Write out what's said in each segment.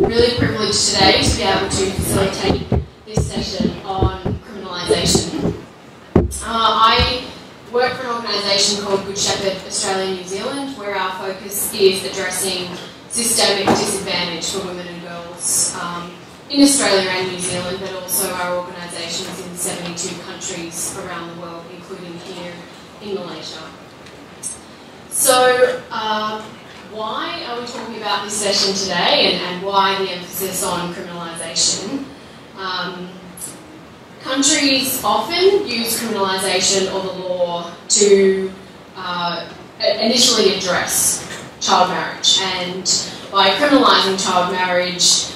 really privileged today to be able to facilitate this session on criminalisation. I work for an organisation called Good Shepherd Australia New Zealand, where our focus is addressing systemic disadvantage for women and girls in Australia and New Zealand, but also our organisations in 72 countries around the world, including here in Malaysia. So, why are we talking about this session today, and why the emphasis on criminalisation? Countries often use criminalisation or the law to initially address child marriage, and by criminalising child marriage,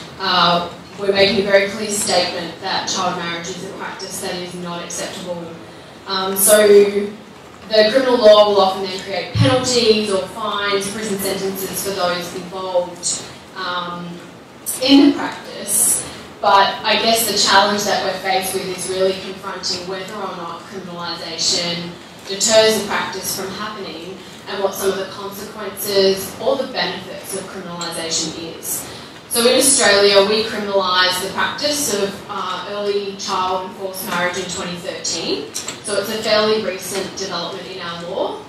we're making a very clear statement that child marriage is a practice that is not acceptable. So the criminal law will often then create penalties or fines, prison sentences for those involved in the practice. But I guess the challenge that we're faced with is really confronting whether or not criminalisation deters the practice from happening, and what some of the consequences or the benefits of criminalisation is. So in Australia, we criminalised the practice of early child and forced marriage in 2013. So it's a fairly recent development in our law.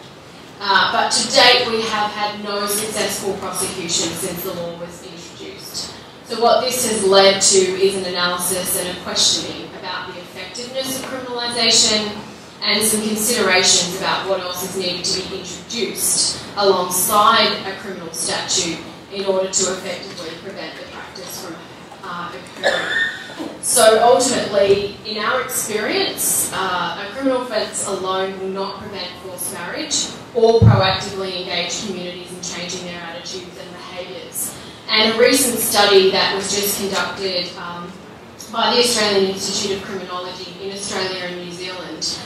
But to date, we have had no successful prosecution since the law was introduced. So what this has led to is an analysis and a questioning about the effectiveness of criminalisation, and some considerations about what else is needed to be introduced alongside a criminal statute in order to effectively prevent the practice from occurring. So ultimately, in our experience, a criminal offence alone will not prevent forced marriage or proactively engage communities in changing their attitudes and behaviours. And a recent study that was just conducted by the Australian Institute of Criminology in Australia and New Zealand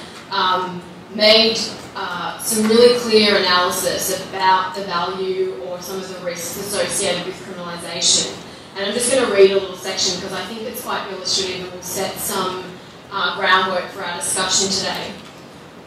made some really clear analysis about the value or some of the risks associated with criminalisation. And I'm just going to read a little section because I think it's quite illustrative and will set some groundwork for our discussion today.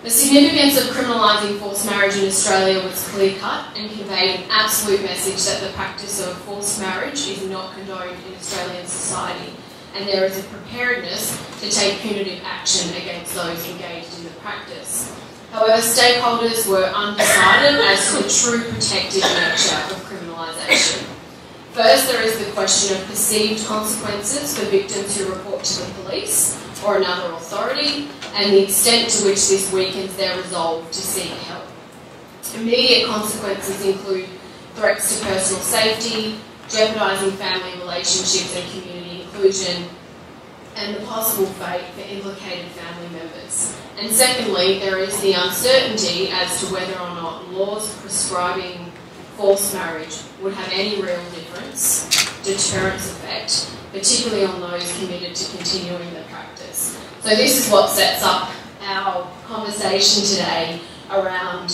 The significance of criminalising forced marriage in Australia was clear-cut and conveyed an absolute message that the practice of forced marriage is not condoned in Australian society, and there is a preparedness to take punitive action against those engaged in the practice. However, stakeholders were undecided as to the true protective nature of criminalisation. First, there is the question of perceived consequences for victims who report to the police or another authority, and the extent to which this weakens their resolve to seek help. Immediate consequences include threats to personal safety, jeopardising family relationships and community inclusion, and the possible fate for implicated family members. And secondly, there is the uncertainty as to whether or not laws prescribing forced marriage would have any real difference, deterrence effect, particularly on those committed to continuing the practice. So this is what sets up our conversation today around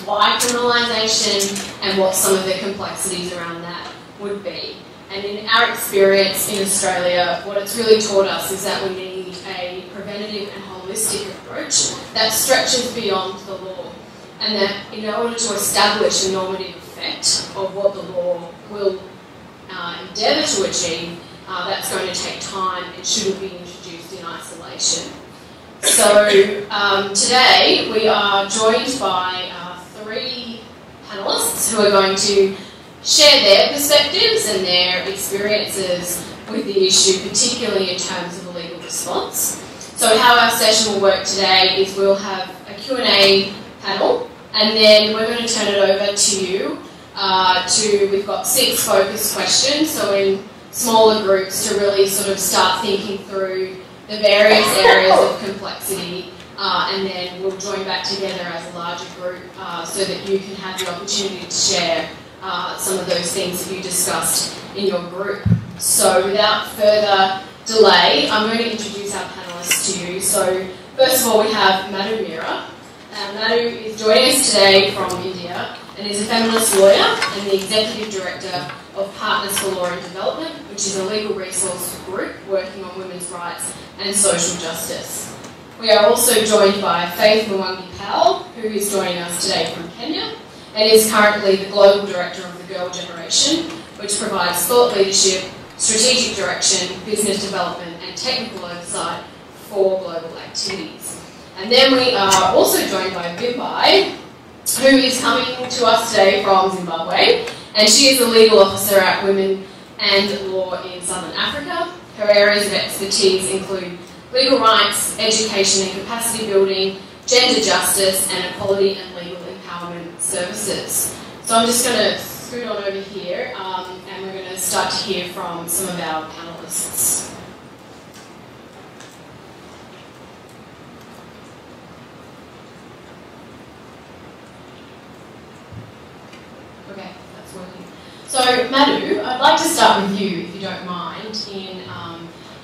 why criminalisation and what some of the complexities around that would be. And in our experience in Australia, what it's really taught us is that we need a preventative and holistic approach that stretches beyond the law, and that in order to establish a normative effect of what the law will endeavour to achieve, that's going to take time. It shouldn't be introduced in isolation. So today we are joined by three panellists who are going to share their perspectives and their experiences with the issue, particularly in terms of a legal response. So how our session will work today is we'll have a Q&A panel, and then we're going to turn it over to you. We've got 6 focused questions, so in smaller groups to really sort of start thinking through the various areas of complexity, and then we'll join back together as a larger group so that you can have the opportunity to share some of those things that you discussed in your group. So without further delay, I'm going to introduce our panellists to you. So first of all, we have Madhu Meera. Madhu is joining us today from India and is a feminist lawyer and the Executive Director of Partners for Law and Development, which is a legal resource group working on women's rights and social justice. We are also joined by Faith Mwangi Powell, who is joining us today from Kenya, and is currently the Global Director of the Girl Generation, which provides thought leadership, strategic direction, business development, and technical oversight for global activities. And then we are also joined by Vimbai, who is coming to us today from Zimbabwe, and she is a legal officer at Women and Law in Southern Africa. Her areas of expertise include legal rights, education and capacity building, gender justice, and equality and legal empowerment services. So I'm just going to scoot on over here, and we're going to start to hear from some of our panellists. Okay, that's working. So, Madhu, I'd like to start with you, if you don't mind, in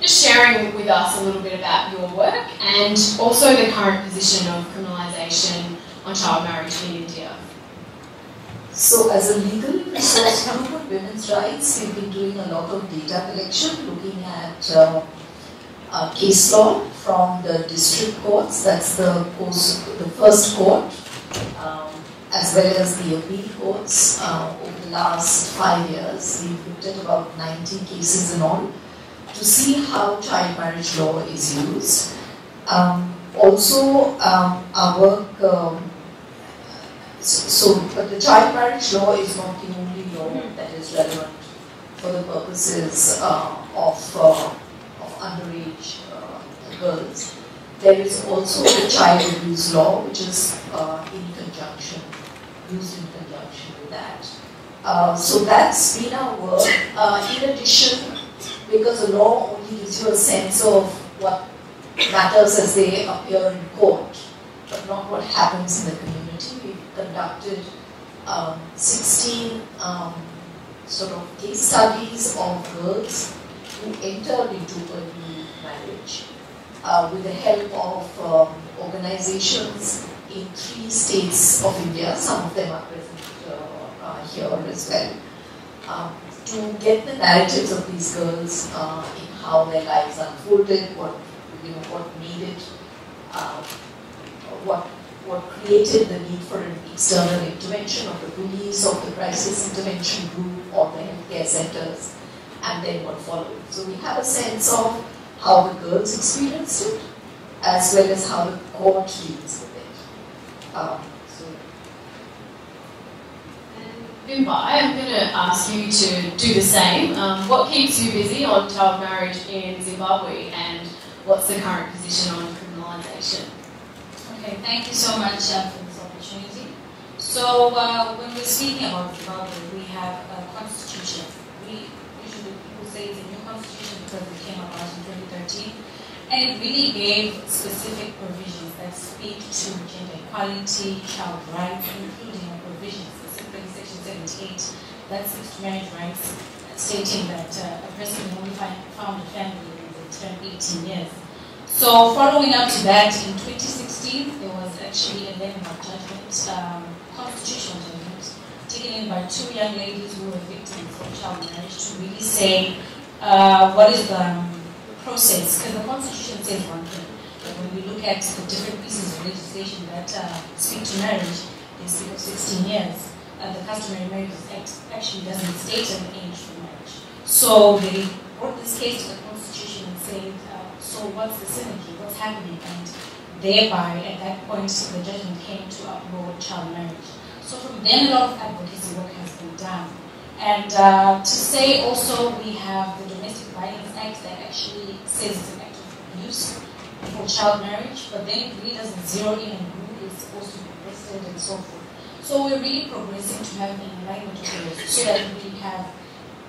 just sharing with us a little bit about your work and also the current position of criminalisation on child marriage in India. So, as a legal resource group on women's rights, we've been doing a lot of data collection, looking at case law from the district courts, that's the first court, as well as the appeal courts. Over the last 5 years, we've looked at about 90 cases in all to see how child marriage law is used. Also, our work, but the child marriage law is not the only law that is relevant for the purposes of underage girls. There is also the child abuse law, which is used in conjunction with that. So that's been our work. In addition, because the law only gives you a sense of what matters as they appear in court, but not what happens in the community, we've conducted 16 sort of case studies of girls who entered into early marriage with the help of organizations in 3 states of India. Some of them are present here as well. To get the narratives of these girls in how their lives unfolded, what made it, what created the need for an external intervention of the police, of the crisis intervention group, or the healthcare centers, and then what followed. So we have a sense of how the girls experienced it, as well as how the court deals with it. Vimbai, I'm going to ask you to do the same. What keeps you busy on child marriage in Zimbabwe, and what's the current position on criminalisation? Okay, thank you so much for this opportunity. So when we're speaking about Zimbabwe, we have a constitution. We usually people say it's a new constitution because it came about in 2013, and it really gave specific provisions that speak to gender equality, child rights, including a provision specifically in Section 78 that speaks to marriage rights, stating that a person can only found a family when they turn 18 years. So following up to that, in 2016, there was actually a landmark judgment, constitutional judgment, taken in by 2 young ladies who were victims of child marriage to really say what is the process, because the constitution says one thing, but when we look at the different pieces of legislation that speak to marriage, they speak of 16 years. The Customary Marriages Act actually doesn't state an age for marriage. So they brought this case to the constitution and said, so what's the synergy, what's happening? And thereby, at that point, the judgment came to uphold child marriage. So from then, a lot of advocacy work has been done. And to say also, we have the Domestic Violence Act that actually says it's an act of abuse for child marriage, but then it really doesn't zero in on who is supposed to be arrested and so forth. So we're really progressing to have an alignment of those so that we have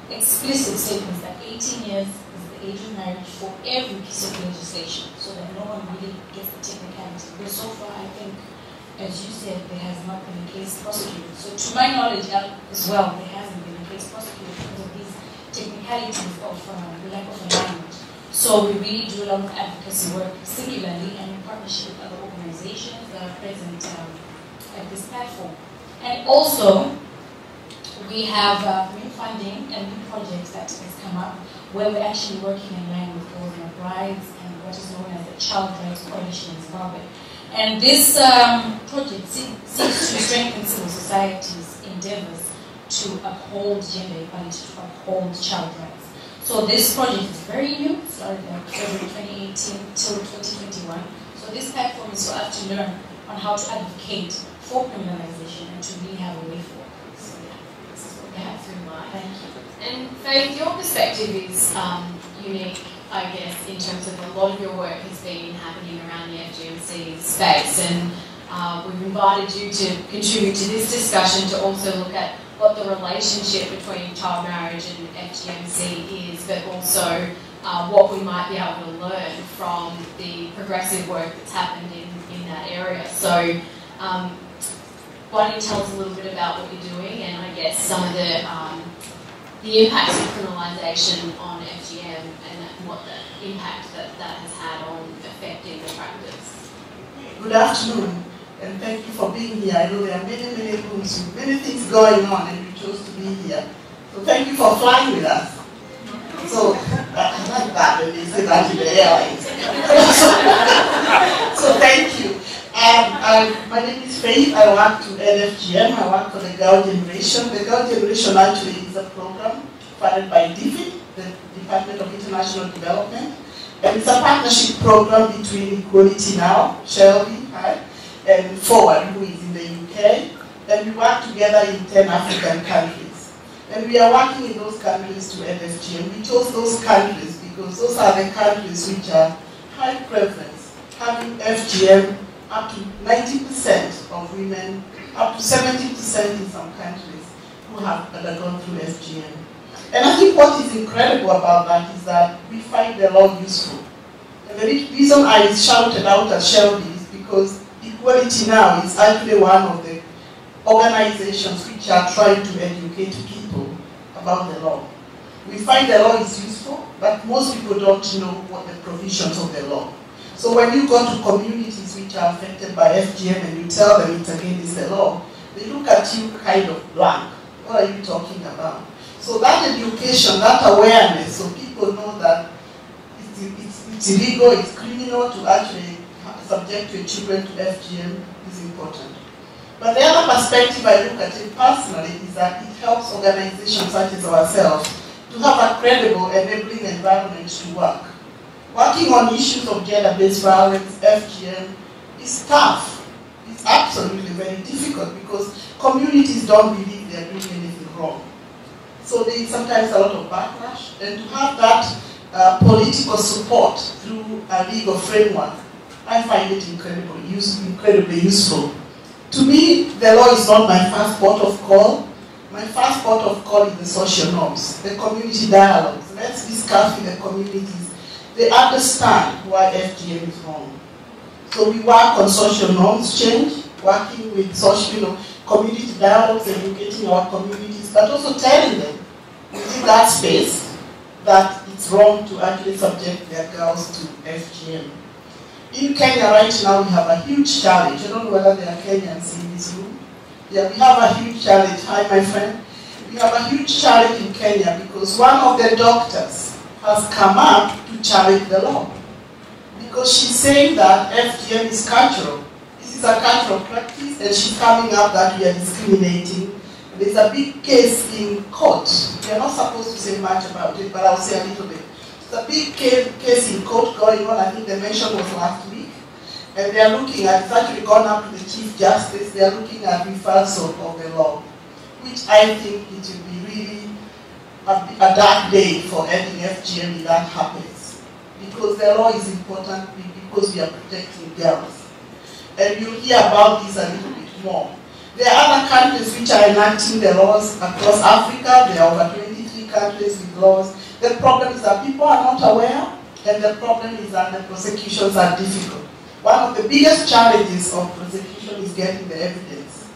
explicit statements that 18 years is the age of marriage for every piece of legislation, so that no one really gets the technicality. But so far, I think, as you said, there has not been a case prosecuted. So to my knowledge as well, there hasn't been a case prosecuted because of these technicalities of the lack of alignment. So we really do a lot of advocacy work singularly and in partnership with other organizations that are present at this platform. And also, we have new funding and new projects that has come up where we're actually working in line with Girls Not Brides and what is known as the Child Rights Coalition in Zimbabwe. And this project seeks to strengthen civil society's endeavors to uphold gender equality, to uphold child rights. So this project is very new, started in October 2018 till 2021. So this platform is for us to learn on how to advocate for criminalization and to really have a way forward. So yeah, this is what we have to remind. Thank you. And Faith, your perspective is unique, I guess, in terms of a lot of your work has been happening around the FGMC space, and we've invited you to contribute to this discussion to also look at what the relationship between child marriage and FGMC is, but also what we might be able to learn from the progressive work that's happened in that area. So why don't you tell us a little bit about what you're doing, and I guess some of the impacts of criminalisation on FGM and what the impact that has had on affecting the practice. Good afternoon, and thank you for being here. I know there are many rooms with many things going on, and you chose to be here. So thank you for flying with us. So I like that when they say that in the airlines. So thank you. My name is Faith. I work to NFGM. I work for the Girl Generation. The Girl Generation actually is a program funded by DFID, the Department of International Development. And it's a partnership program between Equality Now, Shelby, and Forward, who is in the UK. And we work together in 10 African countries. And we are working in those countries to end FGM. We chose those countries because those are the countries which are high prevalence, having FGM up to 90% of women, up to 70% in some countries who have undergone through FGM. And I think what is incredible about that is that we find the law useful. And the reason I shouted out at Shelby is because Equality Now is actually one of the organizations which are trying to educate people about the law. We find the law is useful, but most people don't know what the provisions of the law. So when you go to communities which are affected by FGM and you tell them it's against the law, they look at you kind of blank. What are you talking about? So that education, that awareness, so people know that it's illegal, it's criminal to actually subject your children to FGM is important. But the other perspective I look at it personally is that it helps organizations such as ourselves to have a credible, enabling environment to work. Working on issues of gender-based violence, FGM, is tough. It's absolutely very difficult because communities don't believe they're doing anything wrong. So there is sometimes a lot of backlash, and to have that political support through a legal framework, I find it incredibly useful. To me, the law is not my first port of call. My first port of call is the social norms, the community dialogues. Let's discuss with the communities. They understand why FGM is wrong. So we work on social norms change, working with social, community dialogues, educating our communities, but also telling them within that space that it's wrong to actually subject their girls to FGM. In Kenya right now, we have a huge challenge. I don't know whether there are Kenyans in this room. Yeah, we have a huge challenge. Hi, my friend. We have a huge challenge in Kenya because one of the doctors has come up to challenge the law. Because she's saying that FGM is cultural. This is a cultural practice, and she's coming up that we are discriminating. There's a big case in court. We are not supposed to say much about it, but I'll say a little bit. There's a big case in court going on. I think the mention was last week. And they are looking at, it's actually gone up to the Chief Justice, they are looking at reversal of the law, which I think it will be really a dark day for ending FGM if that happens. Because the law is important because we are protecting girls. And you'll hear about this a little bit more. There are other countries which are enacting the laws across Africa. There are over 23 countries with laws. The problem is that people are not aware, and the problem is that the prosecutions are difficult. One of the biggest challenges of prosecution is getting the evidence.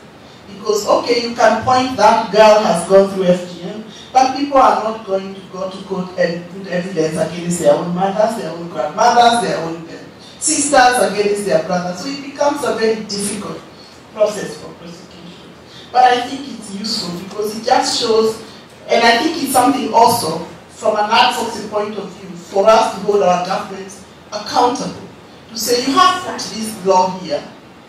Because, okay, you can point that girl has gone through FGM, but people are not going to go to court and put evidence against their own mothers, their own grandmothers, their own sisters, against their brothers. So it becomes a very difficult process for prosecution. But I think it's useful because it just shows, and I think it's something also, from an advocacy point of view, for us to hold our governments accountable. To say, you have put this law here,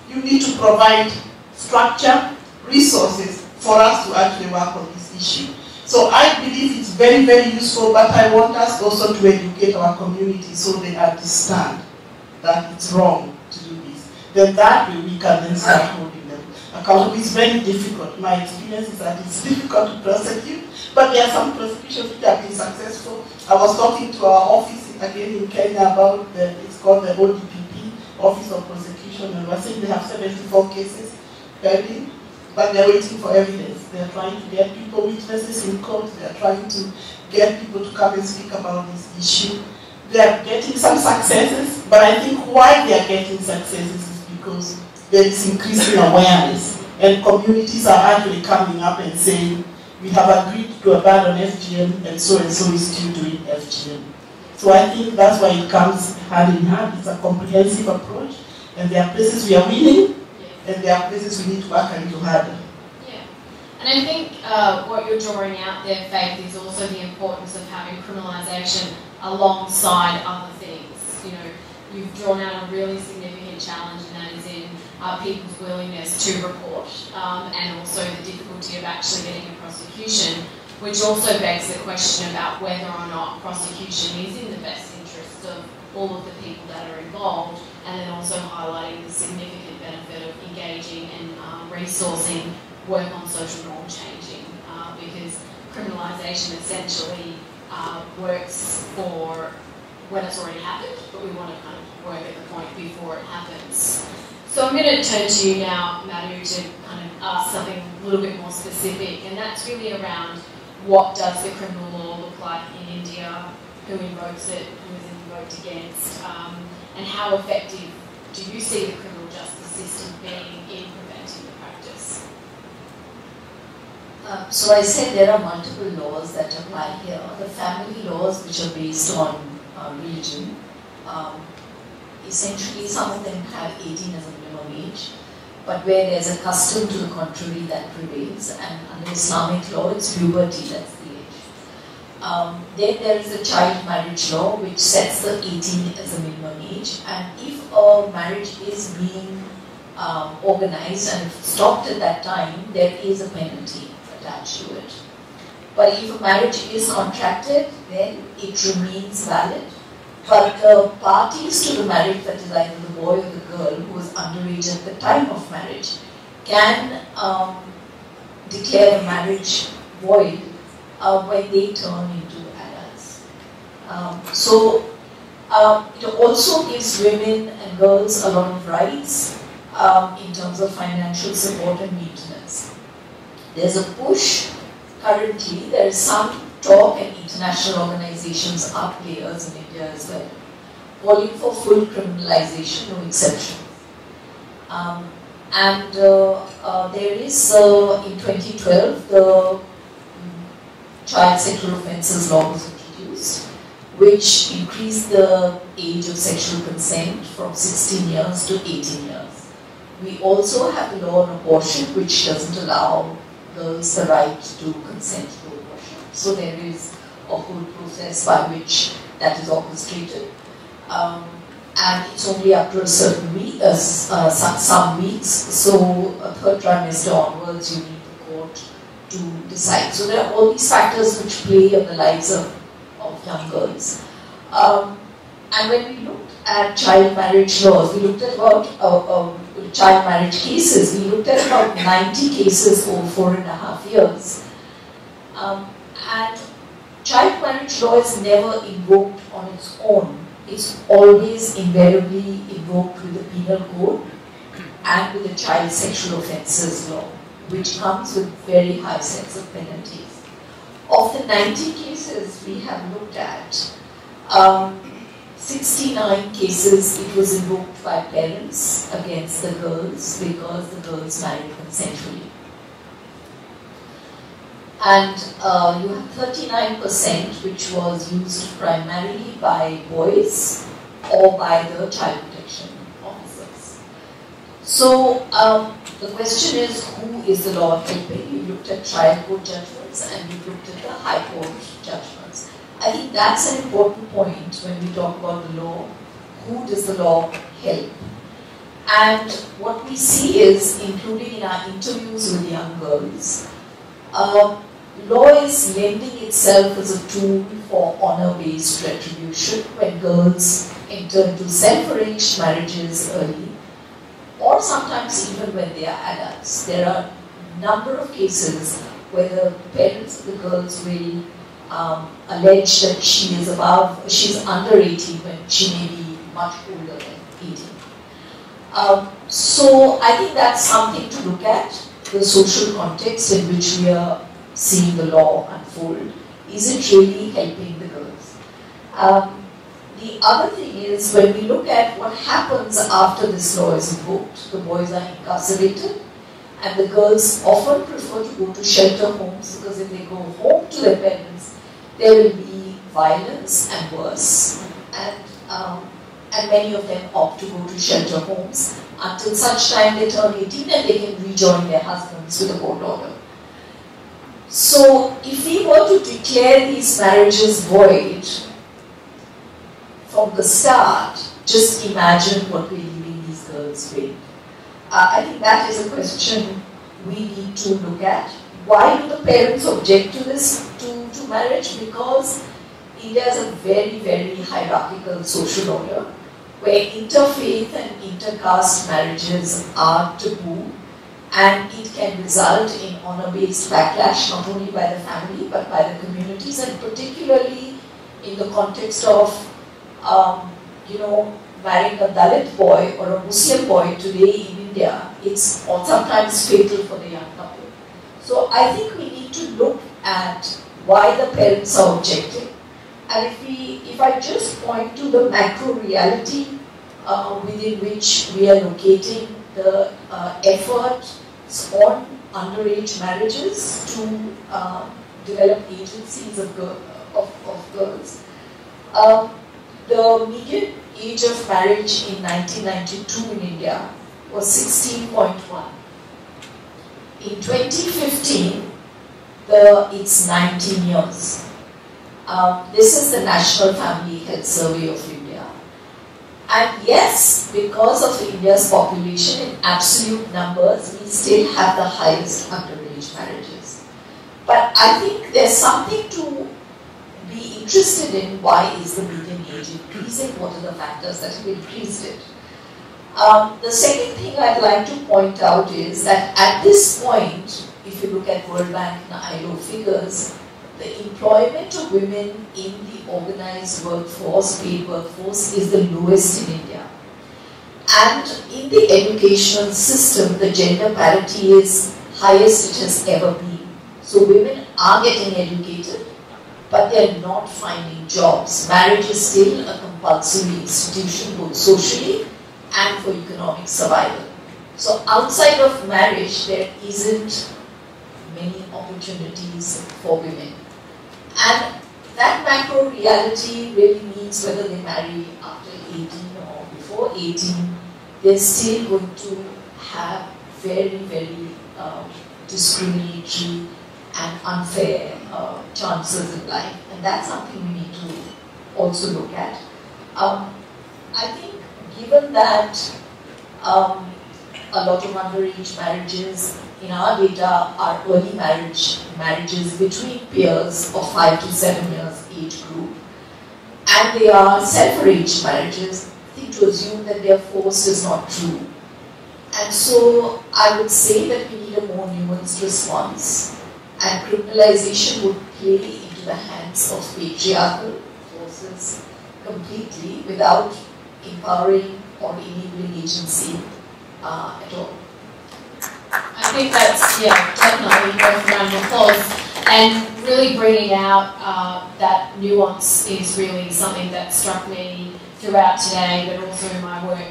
you need to provide structure, resources for us to actually work on this issue. So I believe it's very, very useful, but I want us also to educate our community so they understand that it's wrong to do this. Then that way we can then start holding them accountable. It's very difficult. My experience is that it's difficult to prosecute, but there are some prosecutions which have been successful. I was talking to our office again in Kenya about it's called the ODPP, Office of Prosecution, and we're saying they have 74 cases pending, but they're waiting for evidence. They're trying to get people, witnesses in court. They're trying to get people to come and speak about this issue. They're getting some successes, but I think why they're getting successes is because there is increasing awareness, and communities are actually coming up and saying, we have agreed to abandon FGM, and so is still doing FGM. So I think that's why it comes hand in hand. It's a comprehensive approach, and there are places we are winning, and there are places we need to work a little harder. Yeah, and I think what you're drawing out there, Faith, is also the importance of having criminalisation alongside other things. You know, you've drawn out a really significant challenge, and that is in people's willingness to report, and also the difficulty of actually getting a prosecution, which also begs the question about whether or not prosecution is in the best interest of all of the people that are involved, and then also highlighting the significant benefit of engaging and resourcing work on social norm changing, because criminalisation essentially works for when it's already happened, but we want to kind of work at the point before it happens. So I'm going to turn to you now, Madhu, to kind of ask something a little bit more specific, and that's really around what does the criminal law look like in India, who invokes it, who is invoked against, and how effective do you see the criminal justice system being in preventing the practice? So I said there are multiple laws that apply here. The family laws, which are based on religion, essentially some of them have 18 as a minimum age, but where there's a custom to the contrary that prevails, and under Islamic law it's puberty, that's the age. Then there is a child marriage law which sets the 18 as a minimum age, and if a marriage is being organized and if stopped at that time, there is a penalty attached to it. But if a marriage is contracted, then it remains valid. But the parties to the marriage, that is either the boy or the girl who is underage at the time of marriage, can declare the marriage void when they turn into adults. It also gives women and girls a lot of rights in terms of financial support and maintenance. There's a push currently, there is some talk, and international organizations are players in India as well, calling for full criminalization, no exceptions. There is, in 2012, the child sexual offences law was introduced, which increased the age of sexual consent from 16 years to 18 years. We also have the law on abortion, which doesn't allow girls the right to consent to abortion. So there is a whole process by which that is orchestrated. And it's only up to a certain week, some weeks, so a third trimester onwards you need the court to decide. So there are all these factors which play on the lives of young girls. And when we looked at child marriage laws, we looked at about child marriage cases. We looked at about 90 cases over 4.5 years. And child marriage law is never invoked on its own. It's always invariably invoked with the penal code and with the child sexual offences law, which comes with very high sets of penalties. Of the 90 cases we have looked at, 69 cases it was invoked by parents against the girls because the girls married consensually. And you have 39% which was used primarily by boys or by the child protection officers. So the question is, who is the law helping? You looked at trial court judgments and you looked at the high court judgments. I think that's an important point when we talk about the law. Who does the law help? And what we see is, including in our interviews with young girls, law is lending itself as a tool for honor-based retribution when girls enter into self-arranged marriages early, or sometimes even when they are adults. There are a number of cases where the parents of the girls will allege that she's under 18 when she may be much older than 18. So I think that's something to look at, the social context in which we are seeing the law unfold. Is it really helping the girls? The other thing is, when we look at what happens after this law is invoked, the boys are incarcerated, and the girls often prefer to go to shelter homes, because if they go home to their parents, there will be violence and worse. And many of them opt to go to shelter homes until such time they turn 18 and they can rejoin their husbands with a court order. So if we were to declare these marriages void from the start, just imagine what we're leaving these girls with. I think that is a question we need to look at. Why do the parents object to this, to marriage? Because India is a very, very hierarchical social order where interfaith and intercaste marriages are taboo, and it can result in honor-based backlash not only by the family but by the communities, and particularly in the context of marrying a Dalit boy or a Muslim boy today in India. It's sometimes fatal for the young couple. So I think we need to look at why the parents are objecting. And if I just point to the macro reality within which we are locating the efforts on underage marriages to develop agencies of girls. The median age of marriage in 1992 in India was 16.1. In 2015, it's 19 years. This is the National Family Health Survey of India. And yes, because of India's population, in absolute numbers, we still have the highest underage marriages. But I think there's something to be interested in. Why is the median age increasing? What are the factors that have increased it? The second thing I'd like to point out is that at this point, if you look at World Bank and ILO figures, the employment of women in the organized workforce, paid workforce, is the lowest in India. And in the educational system, the gender parity is highest it has ever been. So women are getting educated, but they're not finding jobs. Marriage is still a compulsory institution, both socially and for economic survival. So outside of marriage, there isn't many opportunities for women. And that macro reality really means whether they marry after 18 or before 18, they're still going to have very, very discriminatory and unfair chances in life. And that's something we need to also look at. I think given that a lot of underage marriages in our data are early marriages between peers of 5 to 7 years age group, and they are self-arranged marriages, I think to assume that they are forced is not true. And so I would say that we need a more nuanced response, and criminalization would play into the hands of patriarchal forces completely without empowering or enabling agency at all. I think that's, definitely worth a round of applause. And really bringing out that nuance is really something that struck me throughout today, but also in my work,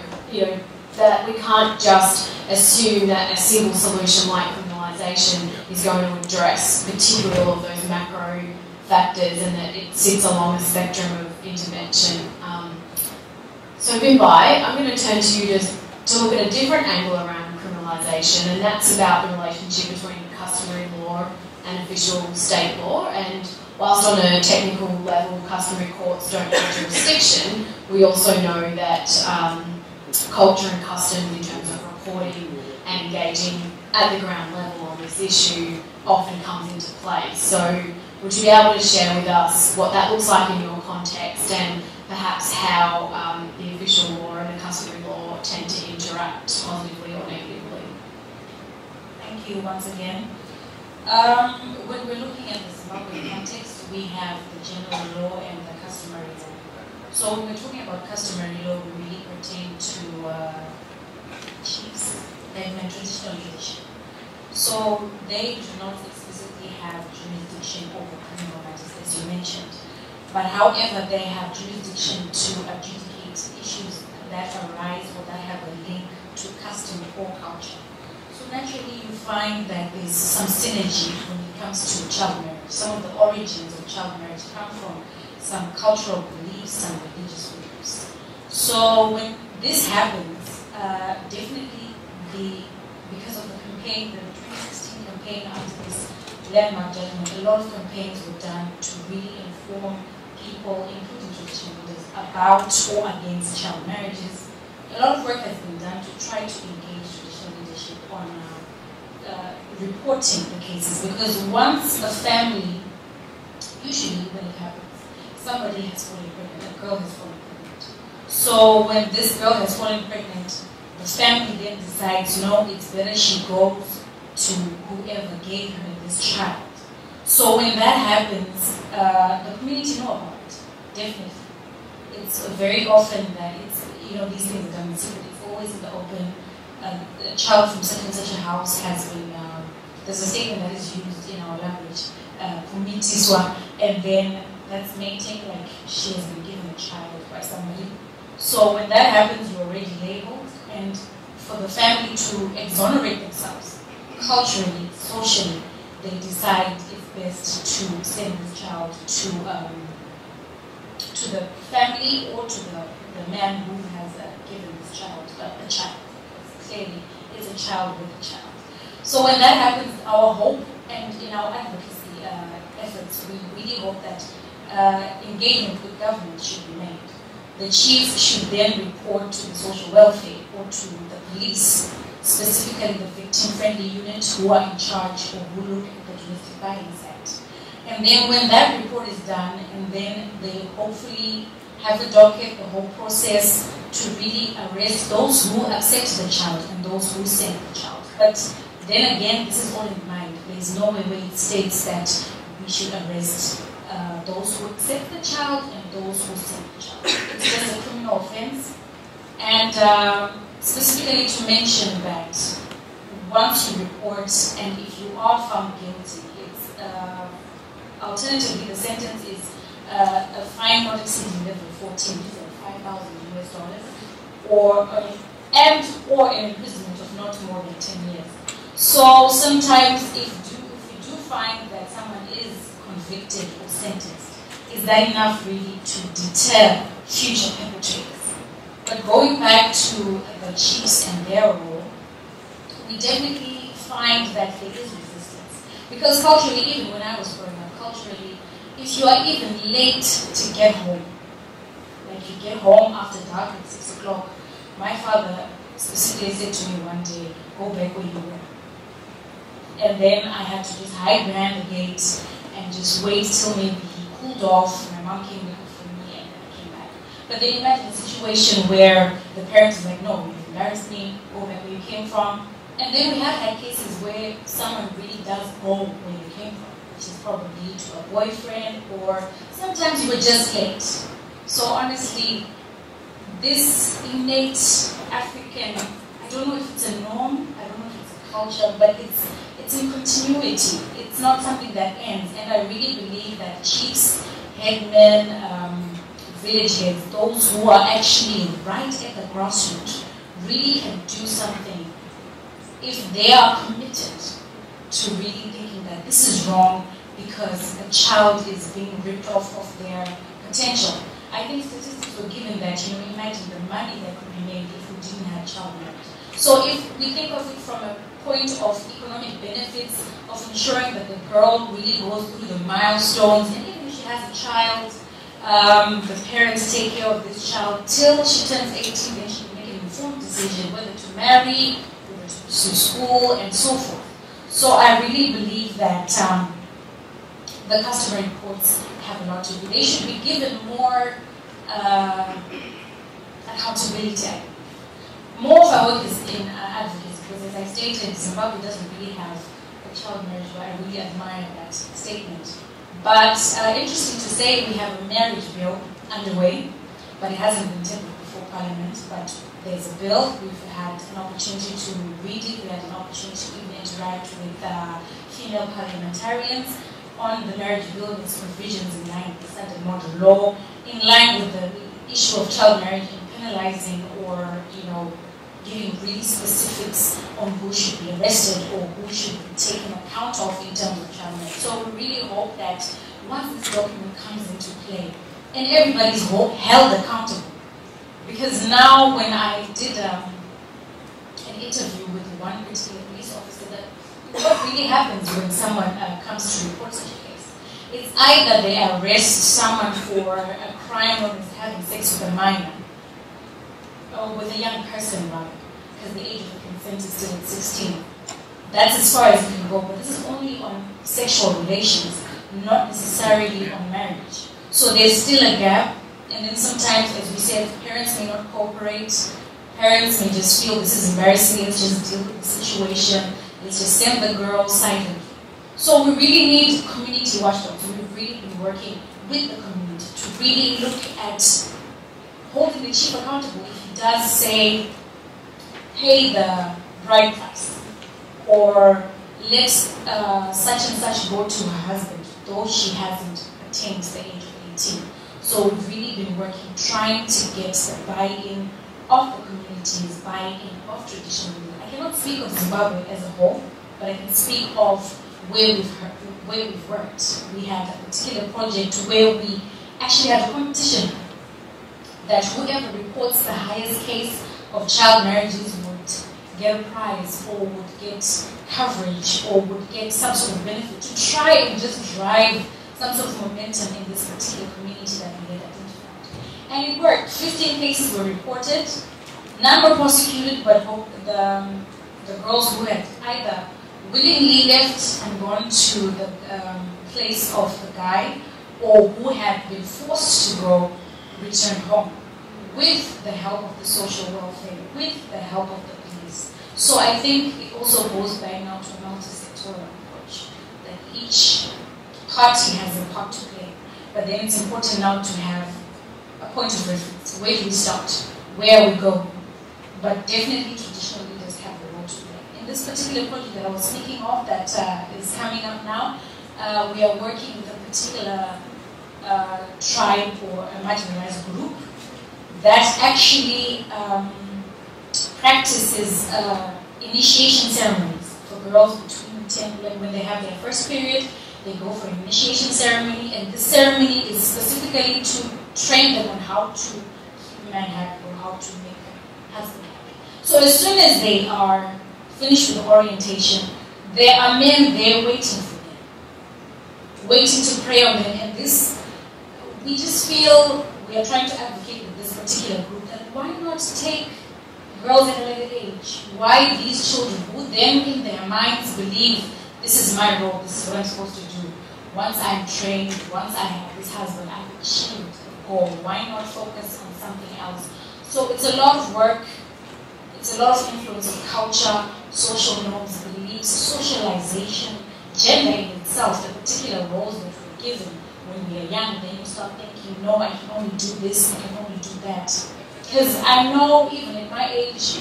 that we can't just assume that a single solution like criminalisation is going to address particularly all of those macro factors, and that it sits along the spectrum of intervention. So Vimbai, I'm going to turn to you to look at a different angle around criminalisation, and that's about the relationship between customary law and official state law. And whilst on a technical level customary courts don't have jurisdiction, we also know that culture and customs in terms of reporting and engaging at the ground level on this issue often comes into play. So would you be able to share with us what that looks like in your context and perhaps how the official law and the customary law tend to interact positively or negatively? Thank you once again. When we're looking at the Zimbabwe context, we have the general law and the customary law. So when we're talking about customary law, we really pertain to chiefs and traditional leadership. So they do not explicitly have jurisdiction over criminal matters, as you mentioned. But however, they have jurisdiction to adjudicate issues that arise or that have a link to custom or culture. So naturally, you find that there's some synergy when it comes to child marriage. Some of the origins of child marriage come from some cultural beliefs, some religious beliefs. So when this happens, definitely because of the campaign, the 2016 campaign after this landmark judgment, a lot of campaigns were done to really inform people, including traditional leaders, about or against child marriages. A lot of work has been done to try to engage traditional leadership on reporting the cases, because once a family, usually when it happens, somebody has fallen pregnant, a girl has fallen pregnant. So when this girl has fallen pregnant, the family then decides, no, it's better she goes to whoever gave her this child. So when that happens, the community know about it, definitely. It's very often that it's, these things are done in secret. It's always in the open. A child from such and such a house has been, there's a statement that is used in our language, kumitiswa, and then that's maintained like she has been given a child by somebody. So when that happens, you're already labeled, and for the family to exonerate themselves, culturally, socially, they decide it's best to send this child to the family or to the man who has given this child a child. Clearly, it's a child with a child. So when that happens, our hope and in our advocacy efforts, we really hope that engagement with government should be made. The chief should then report to the social welfare or to the police, specifically the victim-friendly unit who are in charge or who look at the Domestic Violence Act. And then when that report is done, and then they hopefully have the docket, the whole process, to really arrest those who accept the child and those who send the child. But then again, this is all in mind. There is no way where it states that we should arrest those who accept the child and those who send the child. It's just a criminal offense. And specifically to mention that once you report, and if you are found guilty, it's alternatively the sentence is a fine not exceeding level 14, $5,000 or an imprisonment of not more than 10 years. So sometimes if you do find that someone is convicted or sentenced, is that enough really to deter future perpetrators? But going back to the chiefs and their role, we definitely find that there is resistance. Because culturally, even when I was growing up, culturally, if you are even late to get home, like you get home after dark at 6 o'clock, my father specifically said to me one day, go back where you were. And then I had to just hide behind the gate and just wait till maybe he cooled off, my mom came looking for me, and then I came back. But then imagine a situation where the parents are like, no, you embarrassed me, go back where you came from. And then we have had cases where someone really does go where you came from, which is probably to a boyfriend, or sometimes you were just late. So honestly, this innate African, I don't know if it's a norm, I don't know if it's a culture, but it's in continuity. It's not something that ends. And I really believe that chiefs, headmen, village heads, those who are actually right at the grassroots, really can do something if they are committed to really thinking that this is wrong because a child is being ripped off of their potential. I think statistics were given that, imagine the money that could be made if we didn't have child marriage. So if we think of it from a point of economic benefits, of ensuring that the girl really goes through the milestones, and even if she has a child, the parents take care of this child till she turns 18, then she can make an informed decision whether to marry, whether to pursue school, and so forth. So I really believe that the customary courts have a lot to do. They should be given more accountability. More of our work is in advocacy, because as I stated, Zimbabwe doesn't really have a child marriage, but I really admire that statement. But interesting to say, we have a marriage bill underway, but it hasn't been tabled before Parliament. But there's a bill. We've had an opportunity to read it. We had an opportunity to even interact with female parliamentarians on the marriage bill and its provisions in line with the standard model law, in line with the issue of child marriage and penalizing, or giving really specifics on who should be arrested or who should be taken account of in terms of child marriage. So we really hope that once this document comes into play and everybody's held accountable, because now when I did an interview with one particular police officer, that what really happens when someone comes to report such a case, it's either they arrest someone for a crime or is having sex with a minor, or with a young person rather, because the age of consent is still at 16. That's as far as we can go, but this is only on sexual relations, not necessarily on marriage. So there's still a gap, and then sometimes, as we said, parents may not cooperate, parents may just feel this is embarrassing, let's just deal with the situation, let's just send the girl silently. So we really need community watchdogs. We've really been working with the community to really look at holding the chief accountable if he does say, pay the bride price, or let such and such go to her husband, though she hasn't attained the age of 18. So we've really been working, trying to get the buy-in of the communities, buy-in of traditional women. I cannot speak of Zimbabwe as a whole, but I can speak of where we've worked. We had a particular project where we actually had a competition that whoever reports the highest case of child marriages would get a prize, or would get coverage, or would get some sort of benefit, to try and just drive some sort of momentum in this particular community that we had identified. And it worked. 15 cases were reported, none were prosecuted, but the girls who had either willingly left and gone to the place of the guy, or who had been forced to go, returned home, with the help of the social welfare, with the help of the police. So I think it also goes back now to a multi-sectoral approach, that each party has a part to play. But then it's important now to have a point of reference. Where do we start? Where we go? But definitely traditional leaders have a role to play. In this particular project that I was speaking of, that is coming up now, we are working with a particular tribe or a marginalized group that actually practices initiation ceremonies for girls between 10, like when they have their first period, they go for an initiation ceremony, and this ceremony is specifically to train them on how to keep a man happy, or how to make a husband happy. So as soon as they are finished with the orientation, there are men there waiting for them, waiting to pray on them, and this, we just feel we are trying to advocate with this particular group that why not take girls at a later age? Why these children who then in their minds believe this is my role, this is what I'm supposed to do. Once I'm trained, once I have this husband, I've achieved the goal. Why not focus on something else? So it's a lot of work, it's a lot of influence of culture, social norms, beliefs, socialization, gender in itself, the particular roles that we're given when we are young. Then you start thinking, no, I can only do this, I can only do that. Because I know even at my age,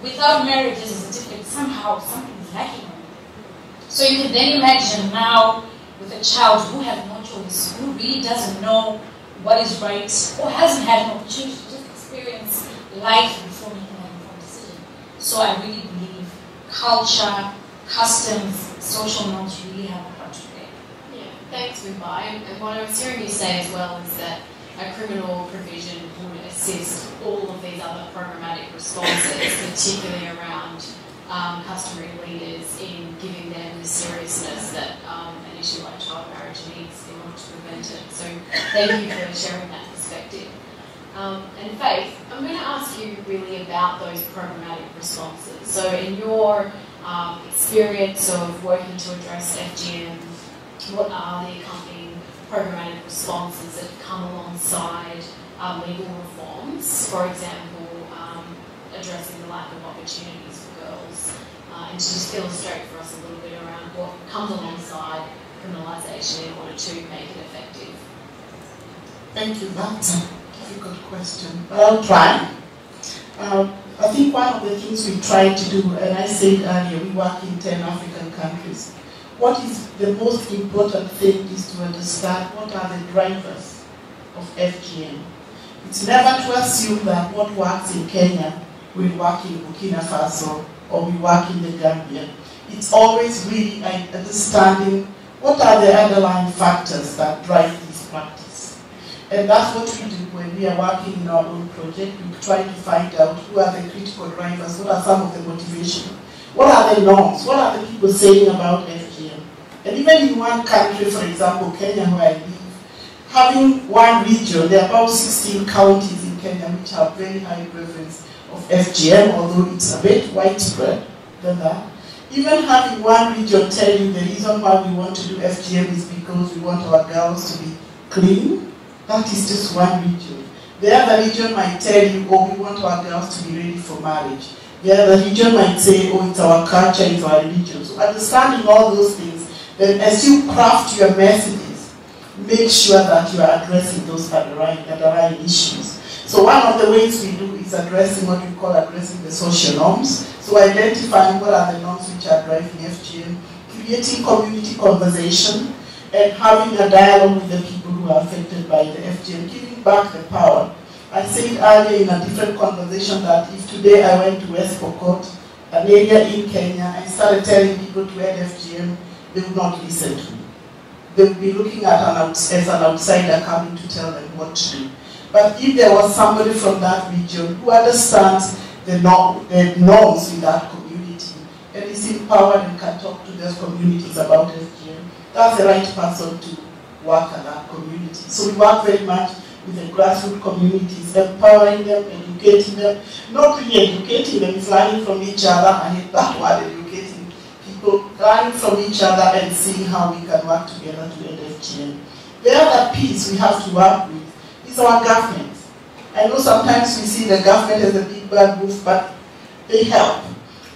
without marriages is different, somehow something's lacking. So you can then imagine now with a child who has no choice, who really doesn't know what is right, or hasn't had an opportunity to just experience life before making an informed decision. So I really believe culture, customs, social norms really have a part to play. Yeah, thanks, Vimbai. And what I was hearing you say as well is that a criminal provision would assist all of these other programmatic responses, particularly around customary leaders, in giving them the seriousness that an issue like child marriage needs in order to prevent it. So thank you for sharing that perspective. And Faith, I'm going to ask you really about those programmatic responses. So in your experience of working to address FGM, what are the accompanying programmatic responses that come alongside legal reforms, for example, addressing the lack of opportunities for girls, and to just illustrate for us a little bit around what comes alongside criminalisation in order to make it effective? Thank you, that's a difficult question, but I'll try. I think one of the things we try to do, and I said earlier, we work in 10 African countries. What is the most important thing is to understand what are the drivers of FGM. It's never to assume that what works in Kenya will work in Burkina Faso or will work in the Gambia. It's always really understanding what are the underlying factors that drive this practice. And that's what we do when we are working in our own project. We try to find out who are the critical drivers, what are some of the motivation, what are the norms, what are the people saying about FGM. And even in one country, for example, Kenya, where I live, having one region, there are about 16 counties in Kenya which have very high prevalence of FGM, although it's a bit widespread than that. Even having one region tell you the reason why we want to do FGM is because we want our girls to be clean, that is just one region. The other region might tell you, oh, we want our girls to be ready for marriage. The other region might say, oh, it's our culture, it's our religion. So understanding all those things, then as you craft your messages, make sure that you are addressing those underlying issues. So one of the ways we do is addressing what we call addressing the social norms. So identifying what are the norms which are driving FGM, creating community conversation, and having a dialogue with the people who are affected by the FGM, giving back the power. I said earlier in a different conversation that if today I went to West Pokot, an area in Kenya, and started telling people to end FGM, they would not listen to me. They would be looking at as an outsider coming to tell them what to do. But if there was somebody from that region who understands the norms in that community and is empowered and can talk to those communities about FGM, that's the right person to work at that community. So we work very much with the grassroots communities, empowering them, educating them, not really educating them, it's learning from each other, and hate that word, educating people, learning from each other and seeing how we can work together to end FGM. The other piece we have to work with is our government. I know sometimes we see the government as a big bad wolf, but they help.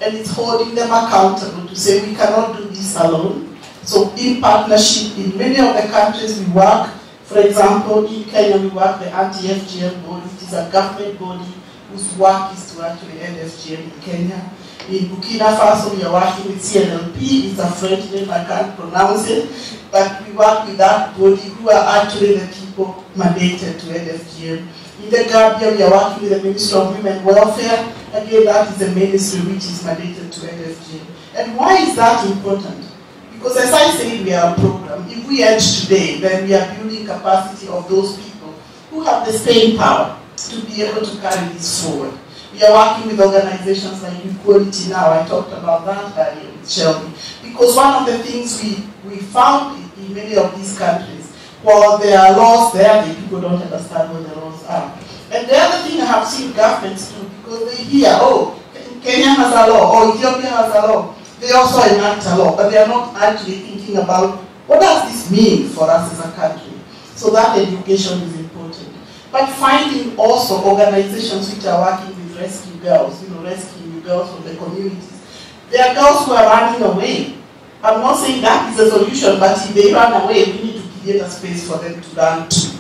And it's holding them accountable to say we cannot do this alone. So in partnership, in many of the countries we work, for example, in Kenya we work the anti-FGM body, which is a government body whose work is to actually end FGM in Kenya. In Burkina Faso we are working with CNLP, it's a French name, I can't pronounce it, but we work with that body who are actually the people mandated to end FGM. In the Gambia we are working with the Ministry of Women Welfare, again that is a ministry which is mandated to end FGM. And why is that important? Because as I said, we are a program. If we end today, then we are building capacity of those people who have the staying power to be able to carry this forward. We are working with organizations like Equality Now. I talked about that earlier with Shelby. Because one of the things we found in many of these countries, while there are laws there, the people don't understand what the laws are. And the other thing I have seen governments do, because they hear, oh, Kenya has a law, or Ethiopia has a law. They also enact a law, but they are not actually thinking about what does this mean for us as a country. So that education is important. But finding also organizations which are working with rescue girls, rescuing girls from the communities. There are girls who are running away. I'm not saying that is a solution, but if they run away, we need to create a space for them to run to.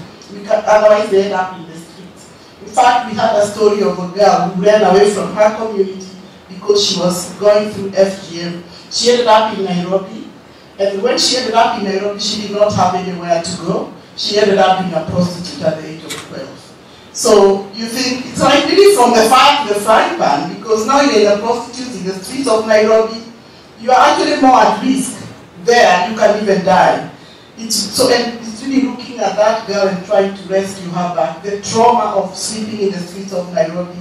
Otherwise they end up in the streets. In fact, we had a story of a girl who ran away from her community because she was going through FGM. She ended up in Nairobi, and when she ended up in Nairobi, she did not have anywhere to go. She ended up being a prostitute at the age of 12. So you think, it's like really from the fire to the frying pan, because now you're a prostitute in the streets of Nairobi, you are actually more at risk there, you can even die. And it's really looking at that girl and trying to rescue her back. The trauma of sleeping in the streets of Nairobi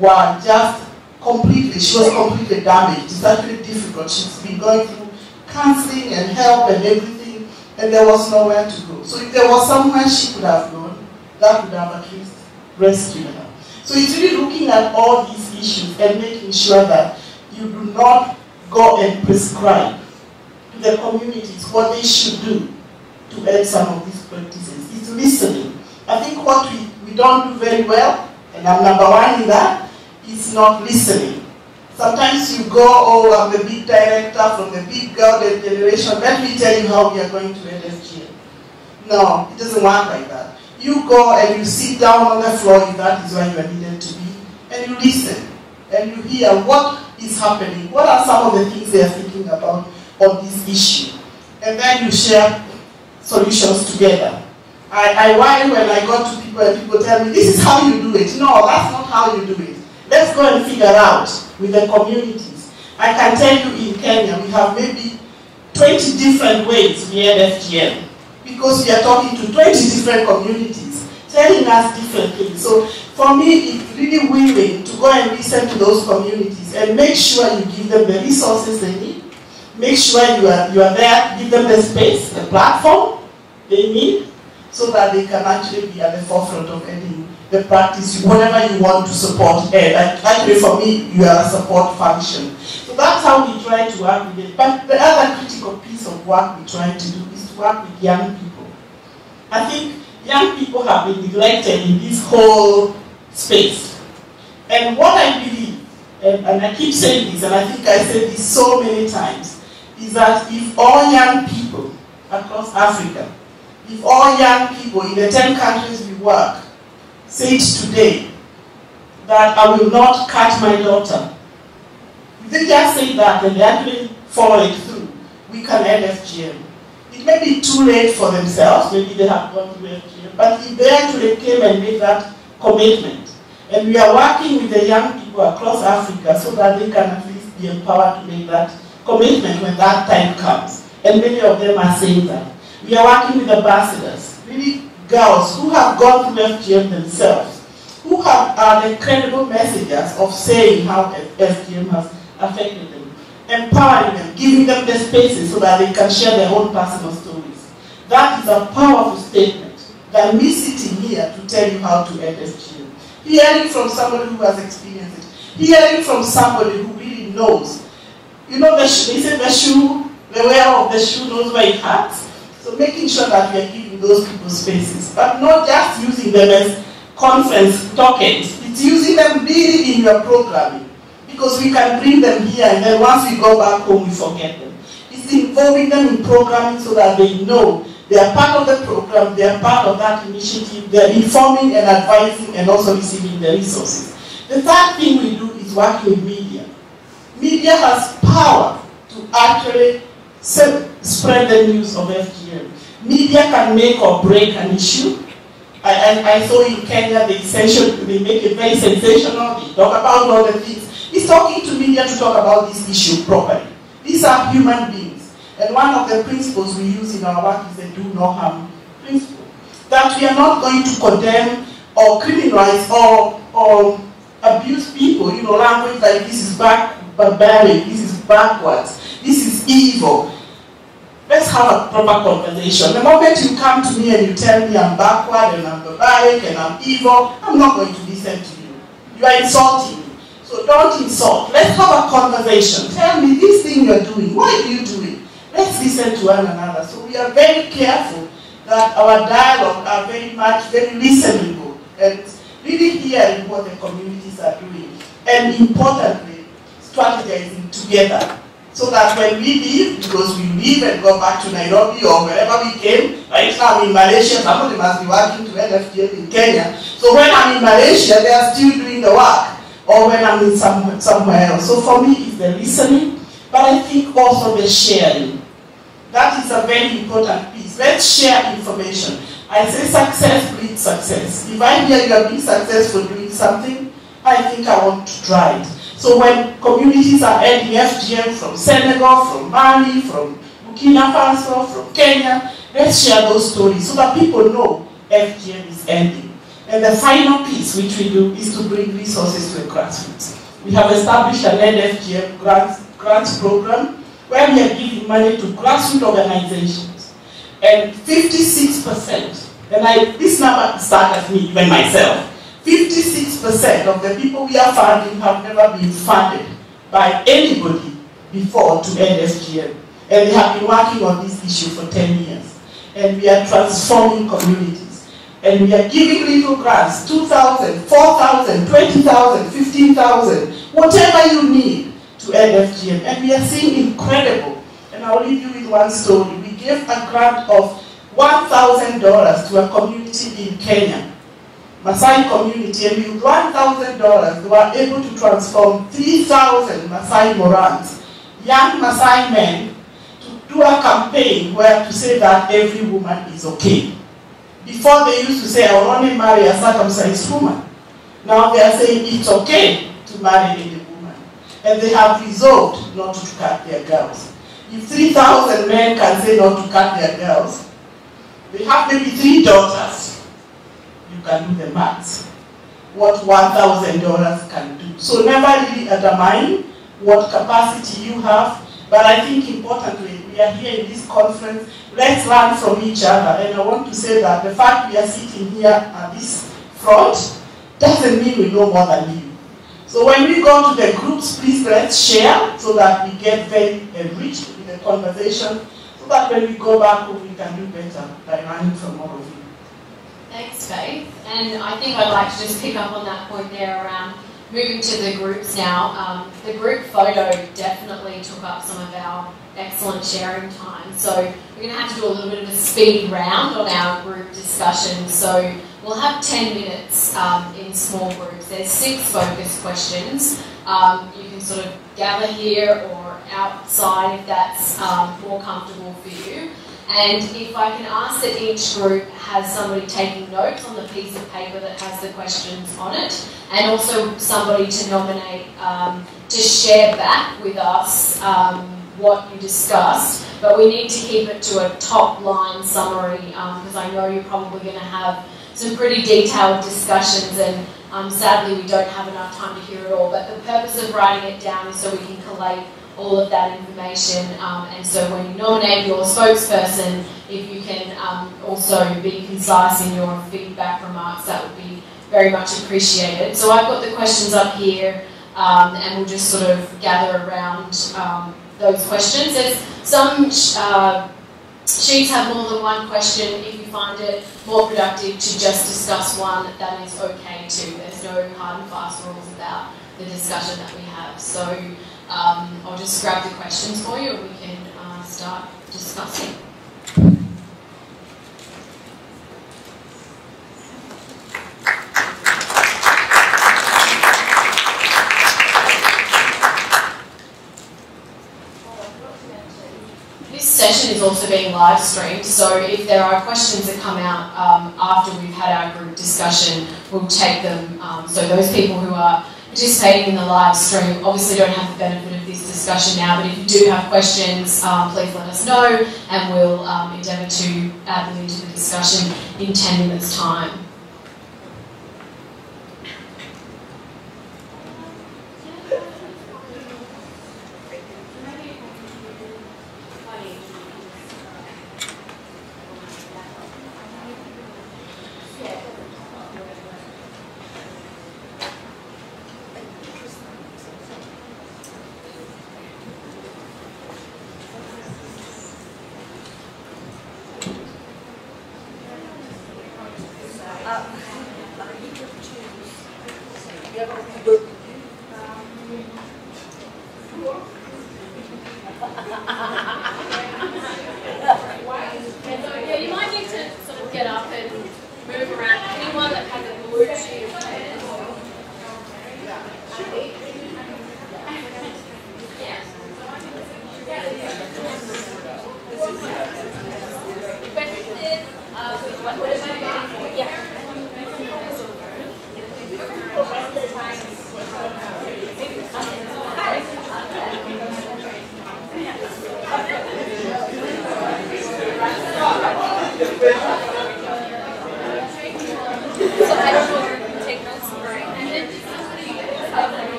were just she was completely damaged. It's actually difficult. She's been going through counseling and help and everything, and there was nowhere to go. So if there was somewhere she could have gone, that would have at least rescue her. So it's really looking at all these issues and making sure that you do not go and prescribe to the communities what they should do to end some of these practices. It's listening. I think what we don't do very well, and I'm number one in that, is not listening. Sometimes you go, oh, I'm the big director from the big golden generation, let me tell you how we are going to end FGM. No, it doesn't work like that. You go and you sit down on the floor if that is where you are needed to be, and you listen, and you hear what is happening, what are some of the things they are thinking about on this issue, and then you share solutions together. I worry when I go to people and people tell me, this is how you do it. No, that's not how you do it. Let's go and figure out with the communities. I can tell you in Kenya, we have maybe 20 different ways we end FGM, because we are talking to 20 different communities, telling us different things. So for me, it's really willing to go and listen to those communities and make sure you give them the resources they need, make sure you are there, give them the space, the platform they need, so that they can actually be at the forefront of ending the practice, whatever you want to support. Actually, for me, you are a support function. So that's how we try to work with it. But the other critical piece of work we try to do is to work with young people. I think young people have been neglected in this whole space. And what I believe, and I keep saying this, and I think I said this so many times, is that if all young people across Africa, if all young people in the 10 countries we work said today that I will not cut my daughter, if they just say that and they actually follow it through, we can end FGM. It may be too late for themselves, maybe they have gone through FGM, but if they actually came and made that commitment, and we are working with the young people across Africa so that they can at least be empowered to make that commitment when that time comes. And many of them are saying that. We are working with ambassadors, really girls who have gone through FGM themselves, who have the credible messages of saying how FGM has affected them, empowering them, giving them the spaces so that they can share their own personal stories. That is a powerful statement than me sitting here to tell you how to end FGM. Hearing from somebody who has experienced it, hearing from somebody who really knows. You know, they say the shoe, the wearer of the shoe knows where it hurts. So making sure that we are giving those people spaces, but not just using them as conference tokens. It's using them really in your programming, because we can bring them here and then once we go back home we forget them. It's involving them in programming so that they know they are part of the program, they are part of that initiative, they are informing and advising and also receiving the resources. The third thing we do is working with media. Media has power to actually spread the news of FGM. Media can make or break an issue. I saw in Kenya they make it very sensational, they talk about all the things. It's talking to media to talk about this issue properly. These are human beings. And one of the principles we use in our work is the do no harm principle. That we are not going to condemn or criminalize or abuse people. You know, language like this is barbaric, this is backwards, this is evil. Let's have a proper conversation. The moment you come to me and you tell me I'm backward and I'm barbaric and I'm evil, I'm not going to listen to you. You are insulting me. So don't insult. Let's have a conversation. Tell me this thing you're doing. Why do you do it? Let's listen to one another. So we are very careful that our dialogue are very listenable and really hearing what the communities are doing. And importantly, strategizing together. So that when we leave, because we leave and go back to Nairobi or wherever we came, right now I'm in Malaysia, somebody must be working to end FGM in Kenya. So when I'm in Malaysia, they are still doing the work. Or when I'm in somewhere else. So for me, it's the listening, but I think also the sharing. That is a very important piece. Let's share information. I say success breeds success. If I hear you are being successful doing something, I think I want to try it. So when communities are ending FGM from Senegal, from Mali, from Burkina Faso, from Kenya, let's share those stories so that people know FGM is ending. And the final piece which we do is to bring resources to the grassroots. We have established an FGM grants program where we are giving money to grassroots organizations. And 56%, and this number started me, even myself, 56% of the people we are funding have never been funded by anybody before to end FGM. And they have been working on this issue for 10 years. And we are transforming communities. And we are giving little grants, 2,000, 4,000, 20,000, 15,000, whatever you need to end FGM. And we are seeing incredible. And I'll leave you with one story. We gave a grant of $1,000 to a community in Kenya, Maasai community, and with $1,000 they were able to transform 3,000 Maasai Morans, young Maasai men, to do a campaign where to say that every woman is okay. Before they used to say, I will only marry a circumcised woman. Now they are saying it's okay to marry any woman. And they have resolved not to cut their girls. If 3,000 men can say not to cut their girls, they have maybe 3 daughters. You can do the maths. What $1,000 can do. So never really undermine what capacity you have. But I think importantly, we are here in this conference, let's learn from each other. And I want to say that the fact we are sitting here at this front doesn't mean we know more than you. So when we go to the groups, please let's share so that we get very enriched with the conversation, so that when we go back home we can do better by learning from all of you. Thanks, Faith. And I think I'd like to just pick up on that point there around moving to the groups now. The group photo definitely took up some of our excellent sharing time. So we're going to have to do a little bit of a speed round on our group discussion. So we'll have 10 minutes in small groups. There's 6 focus questions. You can sort of gather here or outside if that's more comfortable for you. And if I can ask that each group has somebody taking notes on the piece of paper that has the questions on it, and also somebody to nominate to share back with us what you discussed, but we need to keep it to a top line summary because I know you're probably going to have some pretty detailed discussions, and sadly we don't have enough time to hear it all, but the purpose of writing it down is so we can collate all of that information, and so when you nominate your spokesperson, if you can also be concise in your feedback remarks, that would be very much appreciated. So I've got the questions up here, and we'll just sort of gather around those questions. There's some sheets have more than one question. If you find it more productive to just discuss one, that is okay too. There's no hard and fast rules about the discussion that we have. So I'll just grab the questions for you and we can start discussing. This session is also being live streamed, so if there are questions that come out after we've had our group discussion, we'll take them. So those people who are participating in the live stream obviously don't have the benefit of this discussion now, but if you do have questions, please let us know and we'll endeavour to add them into the discussion in 10 minutes' time.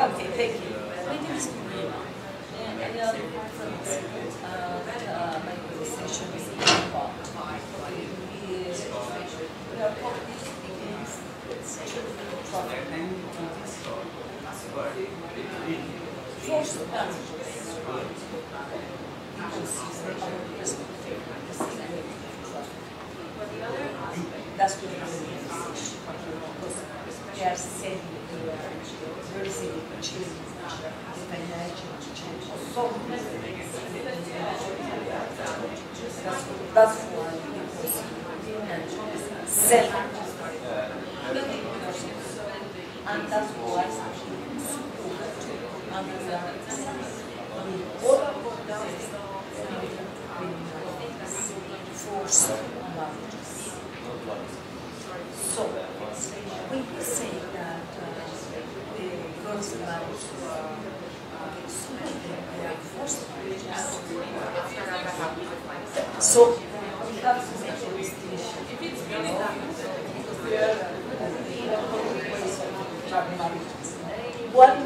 Okay, thank you. My name is Meera, and part from my conversation is about we are talking against trafficking, forced marriages, that's what it is. They are saying very significant changes in financial change. So that's why because self and that's why forced marriages. So when you say that the girls' marriage they are forced marriages, so we have to make a distinction. If it's really that, because there are ways of marriages. One,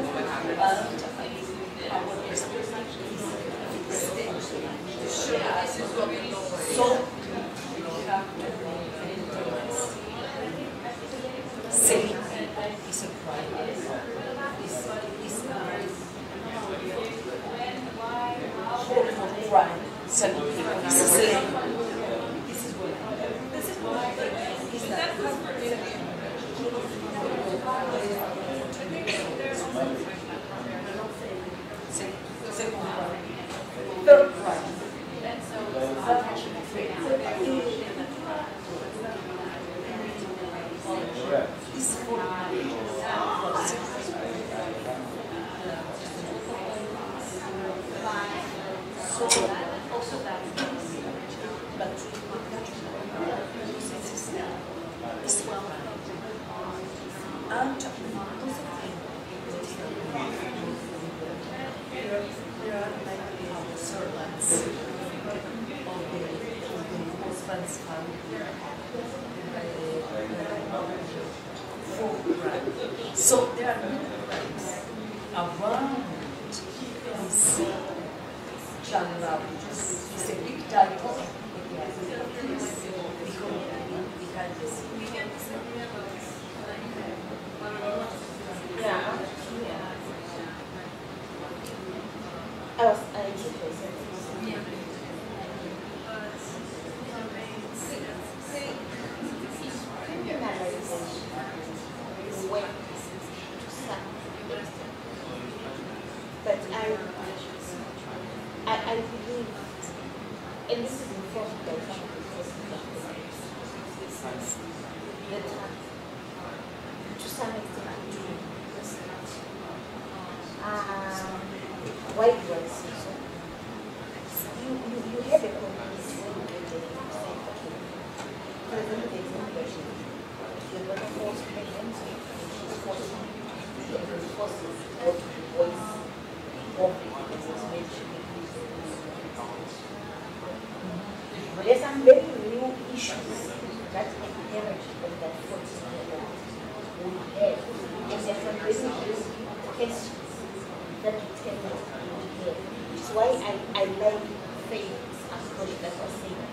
our perspective is so we have to say is a crime. Is crime. Selling people is a slave. This is what is that second crime. Third crime. Is for so also that but is well and there are like servants of the husband's family. So there are many crimes around this child marriage. It's a big title. But I believe, and this is informed by some of the that to some extent why do I say so? You have a conflict when you get there, you say, okay, for example, there is no question. You're going to force pregnancy, she's forcing, and the forces what the voice of it was mentioned. There's some very real issues that a parent of that 14-year-old would have, and there are some very real questions that you cannot hear. Which is why I like Faith's approach that was saying,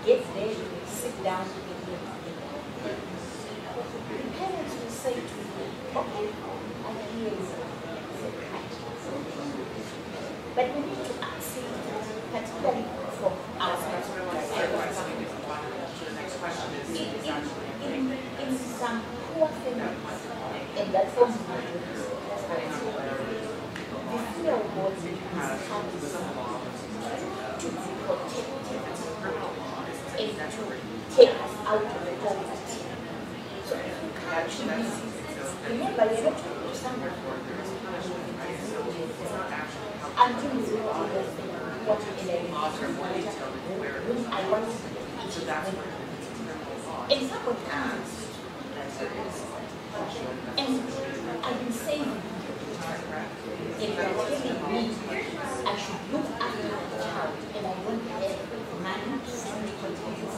get there, sit down together. The parents will say to you, okay, I hear you. But we need to accept, particularly from ourselves. In some poor families, and that forms the fear of God is to be protected and to take us out of the poverty. So if you come to this, remember you're not talking to someone until you know what I want to do. And someone comes, and I've been saying, if you're telling me I should look after the child and I don't have money to send me continues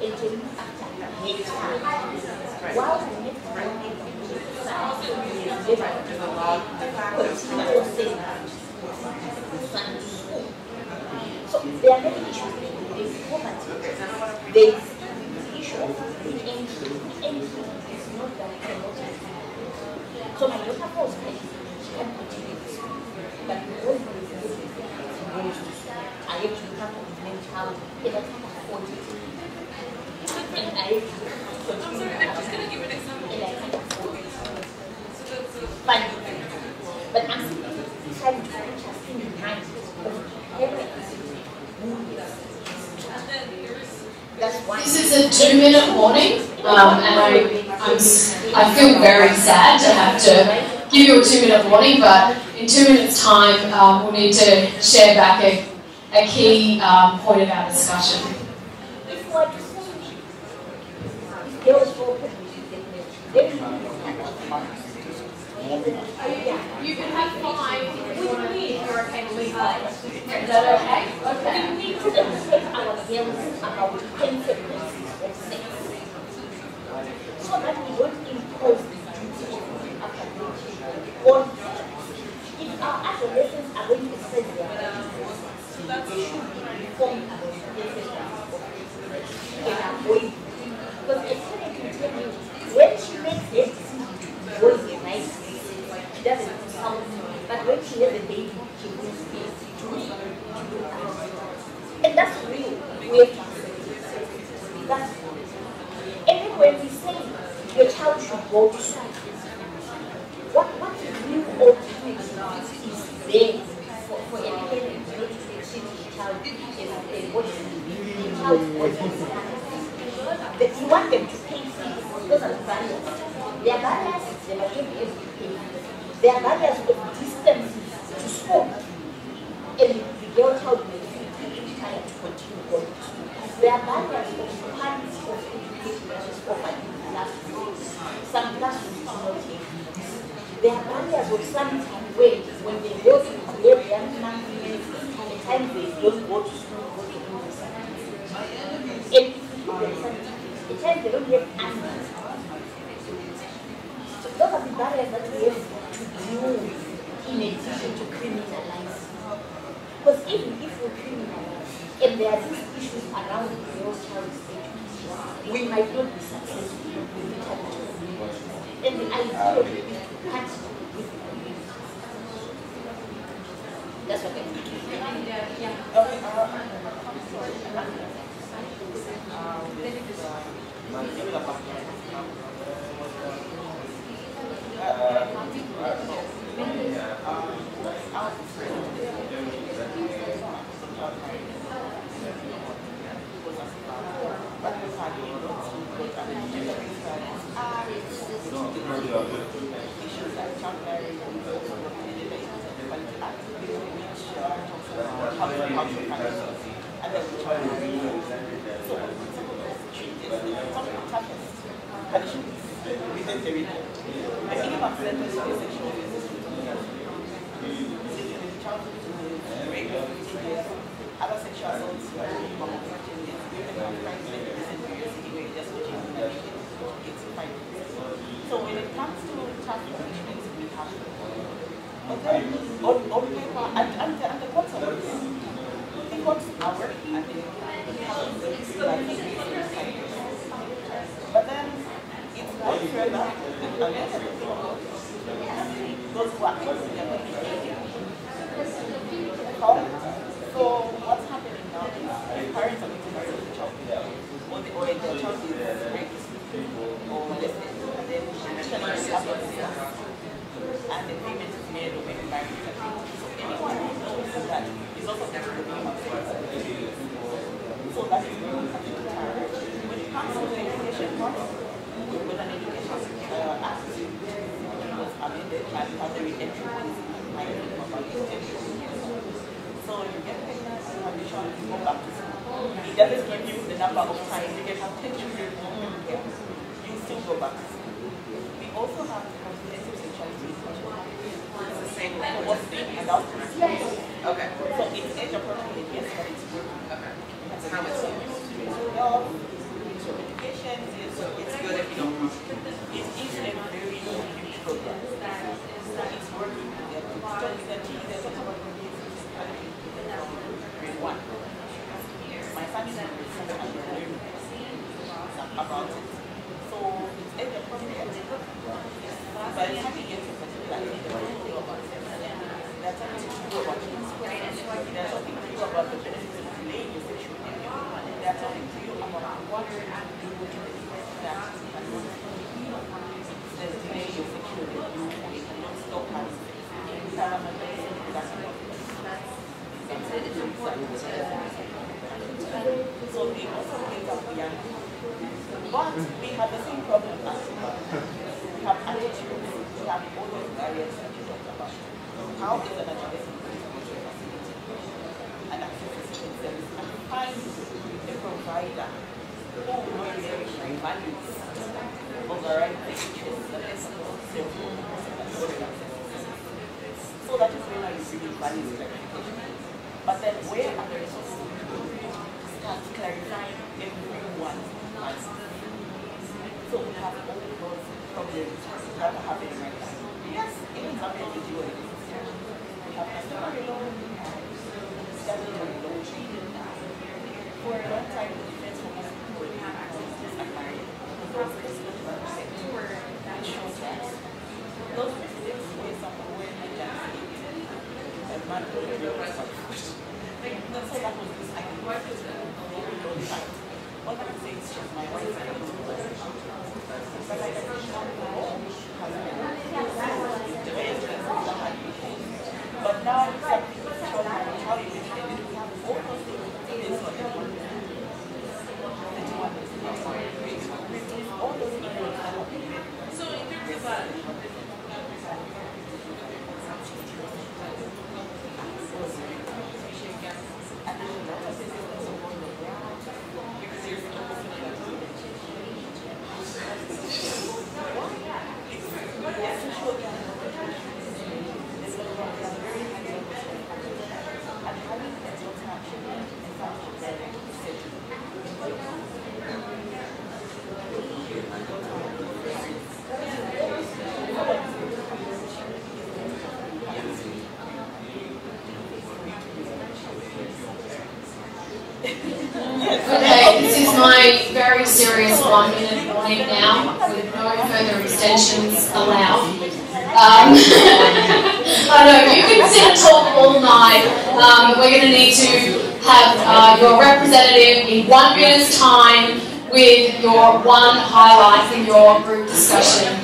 and to look after the child, while the next one so there are many issues. There is poverty, there is the issue of anything is not that cannot. So my daughter was she can continue this, but because I have to become a mental and I can't afford it. And I have to continue and I can't afford it. Fine. But I'm trying to put us in the mind of parents who that's why. This is a 2-minute warning, and I feel very sad to have to give you a 2-minute warning, but in 2 minutes' time, we'll need to share back a key point of our discussion. You can have 5 if you want to leave. You're okay to leave later. Is that okay? Okay. We need to educate our girls about consequences of sex, so that we don't impose the duty of academic on if our adolescents are going to set their values, they should be informed about the consequences of sex and avoid it. Because a parent can tell you, when she makes a decision to go in a nice place, she doesn't consult me, but when she has a baby, she goes to me. And that's real. We have to accept that's real. And then when we say your child should go to school, what real alternative is there for a parent not to teach the child and what the child that you want them to pay fees? Those are the barriers. There are barriers, they must not be able to pay. There are barriers of distance to school. And the girl child may feel tired to continue going to school. There are barriers of parts of education that is offered in classrooms. Some classrooms do not take. There are barriers of sometimes when they go to their young man, the time they don't go to school, go to university. And the time they don't have answers. So those are the barriers that we have to deal with in addition to criminalizing. Because even if we criminalize, and there are these issues around male child safety, we might not be successful in the community. And the ideology is to catch with the community. That's what I think. So when it comes to child punishment, we have on paper and the courts are working. The courts are working and they have but then it's more further those who are causing the so what's happening now is parents are getting married to the child or the child is raped or molested and then and the payment is made when the marriage is agreed. So anyone who knows that is also going to be so that is really when it comes to the education part, with an education act was amended and has a re-entry policy about so you get pregnant and condition to go back to school. It doesn't give you the number of times you can have 10 children here. You still go back to school. We also have comprehensive sexuality education. It's the same for what's the adult. Okay. So it's age appropriate, yes, but it's working. Okay. So how much education is it's good if you don't it is a very huge program. It's working together. There's a couple of grade 1. My son is in grade 7 and we're learning about it. So it's age appropriate. By the time you get to a particular age, they don't know about it. They're talking to you about kids. They're talking to you about the benefits of delaying your sexual behavior. They're talking to you about what you do to that there's delay your sexual behavior and you cannot stop having sex. So they also get up young. But we have the same problem as we have attitudes, we have all those barriers that you talked about. How is an adolescent going to go to a facility and access a certain service and find a provider who will know their values, override the interests that they're supposed to serve for the person that's going to access the service. So that is when I receive values clarification. But then where are the resources to start clarifying everyone's answer? So we have all those problems that are happening right now. Yes, even something to do with it. We have customary law, statutory law. For a long time, the defense for most people are married. Those precedents where someone were in a man who was so that was this I can work with a very long time. What I'm saying is just my wife and but I don't know but now something is showing how you can have all those things all those things so in terms of that Okay, this is my very serious 1 minute warning now, with no further extensions allowed. I know, you can sit and talk all night, but we're going to need to have your representative in 1 minute's time with your one highlight from your group discussion.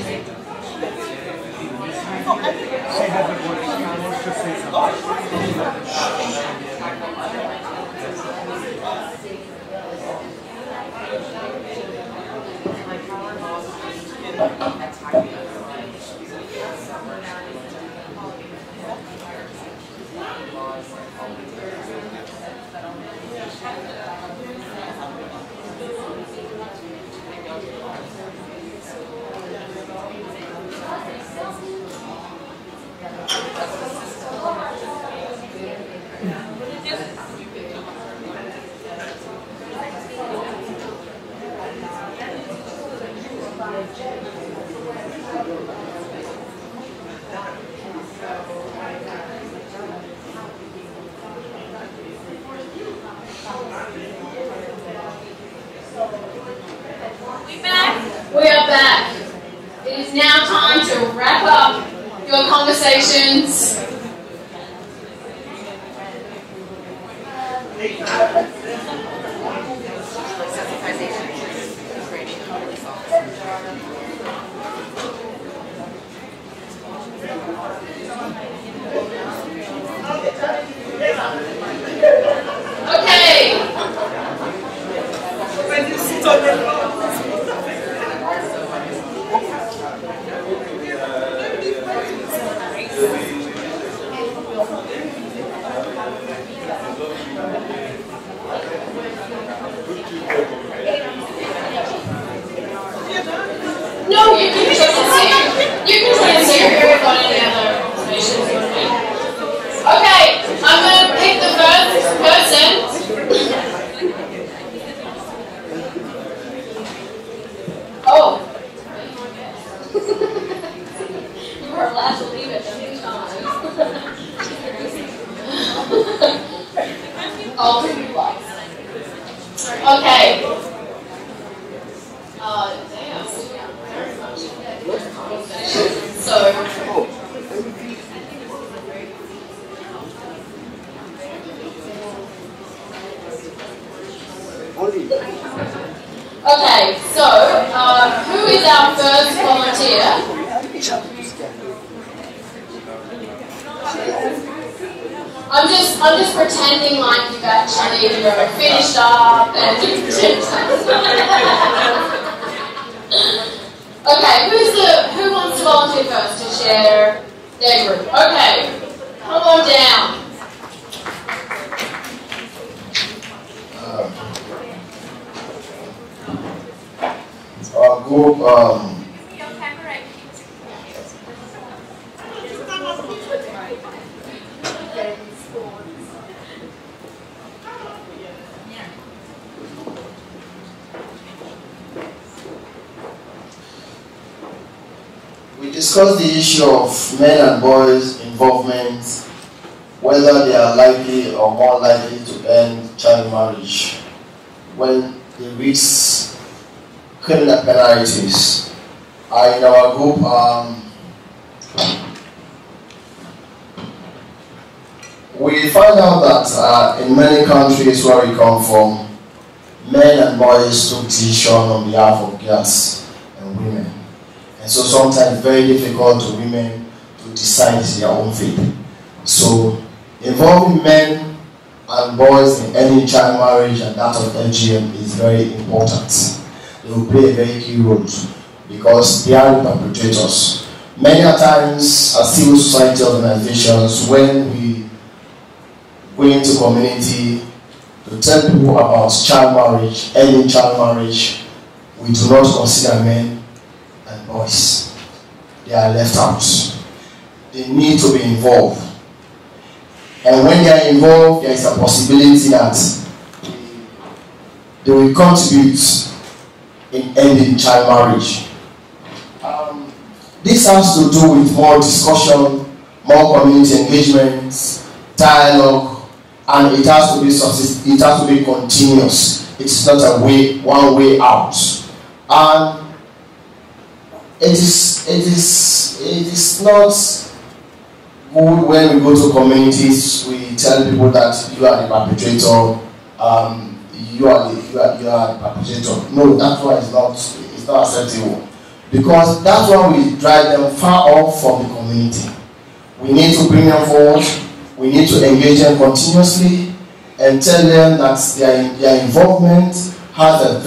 We are back. It is now time to wrap up your conversations. Okay. No, you can just see. You can try to see if you've got any other information. Okay, I'm going to pick the first person. Oh. You were allowed to leave it 2 times. I'll do you once. Okay. Damn. So. Okay, so who is our first volunteer? I'm just pretending like you've actually finished up and okay, who wants to volunteer first to share their group? Okay, come on down. Our group, we discussed the issue of men and boys' involvement, whether they are likely or more likely to end child marriage when they reach criminal penalties. In our group, we found out that in many countries where we come from, men and boys took decision on behalf of girls and women. And so sometimes it's very difficult to women to decide their own fate. So involving men and boys in any child marriage and that of LGM is very important. They will play a very key role because they are the perpetrators. Many times as civil society organizations, when we go into community to tell people about child marriage, ending child marriage, we do not consider men and boys. They are left out. They need to be involved. And when they are involved, there is a possibility that they will contribute in ending child marriage. This has to do with more discussion, more community engagement, dialogue, and it has to be continuous. It's not a one way out. And it is not good when we go to communities, we tell people that you are the perpetrator, you are the perpetrator. No, that one is not acceptable. Because that one will drive them far off from the community. We need to bring them forward, we need to engage them continuously and tell them that their involvement has a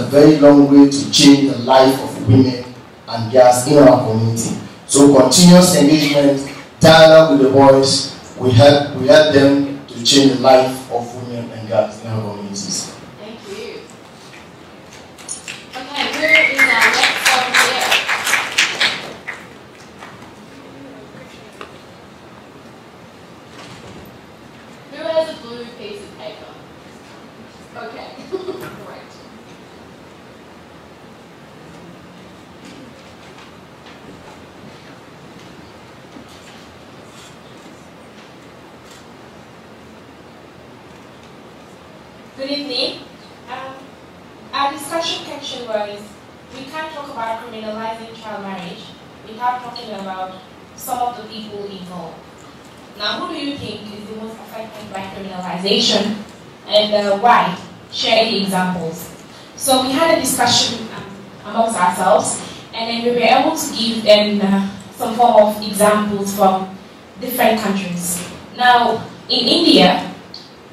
very long way to change the life of women and girls in our community. So continuous engagement, dialogue with the boys, we help them to change the life of women and girls in our communities. Thank you. Okay, where is our next volunteer? Who has a blue piece of paper? Okay, great. Good evening. Our discussion section was, we can't talk about criminalizing child marriage without talking about some of the people involved. Now, who do you think is the most affected by criminalization and why? Share any examples. So we had a discussion amongst ourselves, and then we were able to give them some form of examples from different countries. Now, in India,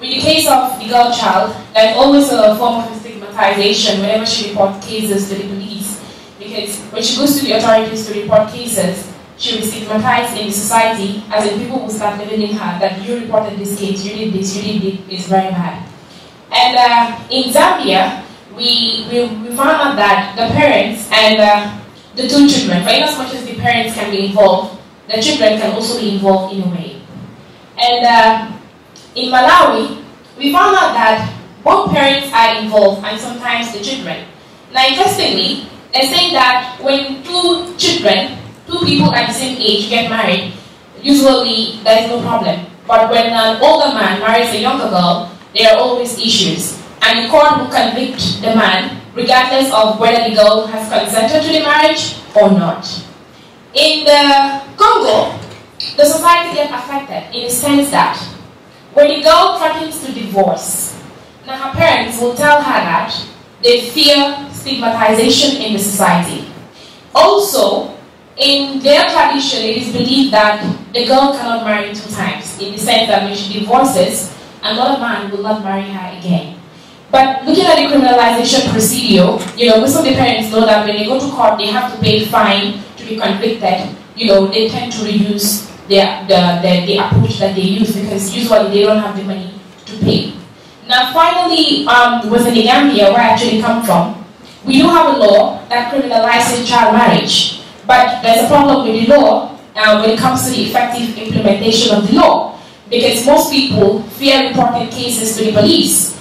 with the case of the girl child, there's always a form of stigmatization whenever she reports cases to the police, because when she goes to the authorities to report cases, she will be stigmatized in the society, as in people will start labeling her that you reported this case, you did this, you did it, it's very bad. And in Zambia, we found out that the parents and the two children, for as much as the parents can be involved, the children can also be involved in a way. And in Malawi, we found out that both parents are involved and sometimes the children. Now, interestingly, they're saying that when two people at the same age get married, usually there is no problem. But when an older man marries a younger girl, there are always issues. And the court will convict the man regardless of whether the girl has consented to the marriage or not. In the Congo, the society gets affected in the sense that when the girl threatens to divorce, now her parents will tell her that they fear stigmatization in the society. Also, in their tradition, it is believed that the girl cannot marry 2 times, in the sense that when she divorces, another man will not marry her again. But looking at the criminalization procedure, most of the parents know that when they go to court, they have to pay a fine to be convicted. They tend to reduce the approach that they use, because usually they don't have the money to pay. Now, finally, was in Gambia, where I actually come from, we do have a law that criminalizes child marriage, but there's a problem with the law when it comes to the effective implementation of the law, because most people fear reporting cases to the police.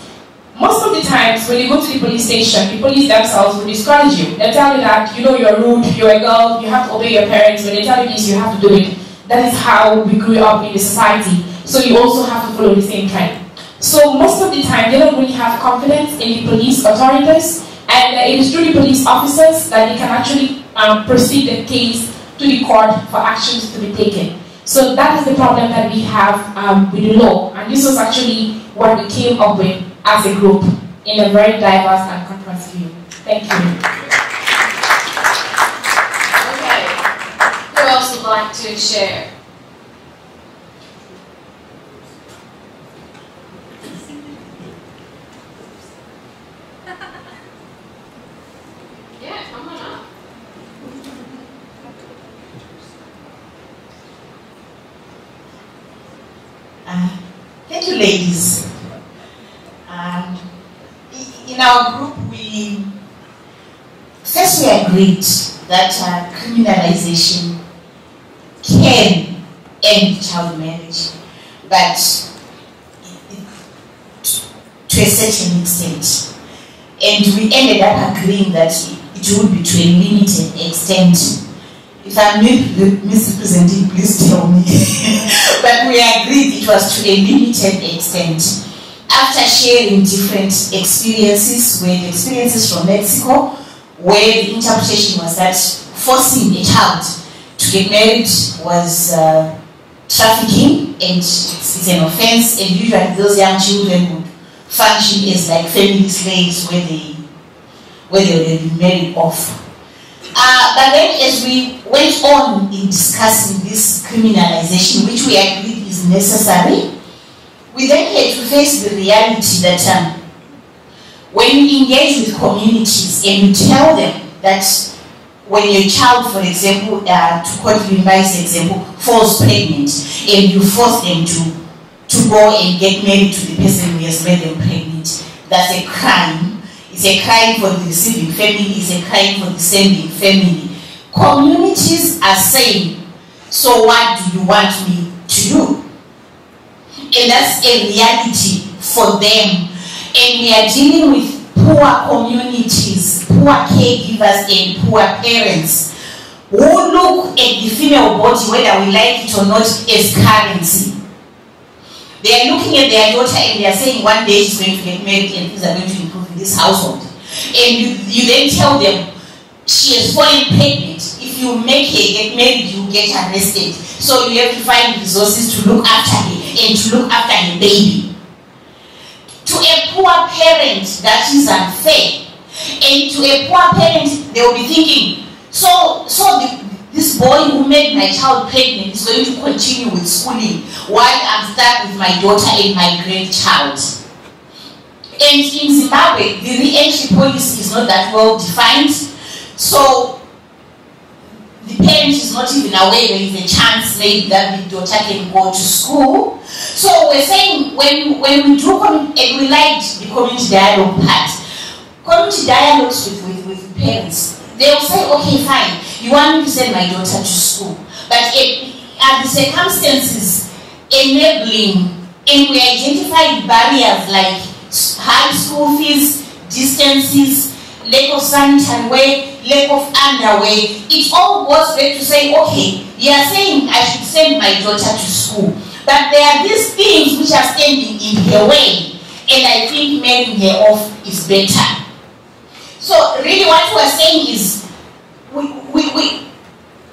Most of the times, when you go to the police station, the police themselves will discourage you. They'll tell you that, you're rude, you're a girl, you have to obey your parents. When they tell you this, you have to do it. That is how we grew up in the society. So you also have to follow the same trend. So most of the time, they don't really have confidence in the police authorities, and it is through the police officers that they can actually proceed the case to the court for actions to be taken. So that is the problem that we have with the law, and this was actually what we came up with as a group in a very diverse and comprehensive view. Thank you. Okay, who else would like to share? Yeah, come on up. Thank you, ladies. In our group, we agreed that criminalization can end child marriage, but to a certain extent. And we ended up agreeing that it would be to a limited extent. If I'm misrepresenting, please tell me. but we agreed it was to a limited extent. After sharing different experiences, we had experiences from Mexico, where the interpretation was that forcing a child to get married was trafficking, and it's an offense, and usually those young children would function as like family slaves where they would have been married off. But then as we went on in discussing this criminalization, which we agreed is necessary, we then had to face the reality that when you engage with communities and you tell them that when your child, for example, to quote Vimbai's example, falls pregnant, and you force them to go and get married to the person who has made them pregnant, that's a crime. It's a crime for the receiving family, it's a crime for the sending family. Communities are saying, so what do you want me to do? And that's a reality for them. And we are dealing with poor communities, poor caregivers and poor parents who look at the female body, whether we like it or not, as currency. They are looking at their daughter and they are saying one day she's going to get married and things are going to improve in this household. And you then tell them she has fallen pregnant. If you make her get married, you get arrested. So you have to find resources to look after her and to look after her baby. To a poor parent, that is unfair. And to a poor parent, they will be thinking, this boy who made my child pregnant is going to continue with schooling while I'm stuck with my daughter and my grandchild. And in Zimbabwe, the re-entry policy is not that well defined. So the parent is not even aware there is a chance maybe that the daughter can go to school. So we're saying when we do and we liked the community dialogue part, community dialogues with parents, they'll say, okay, fine, you want me to send my daughter to school, but are the circumstances enabling, and we identified barriers like high school fees, distances, lack of sanitary wear, lack of underwear. It all goes back to say, okay, you are saying I should send my daughter to school, but there are these things which are standing in her way, and I think marrying her off is better. So really what we are saying is we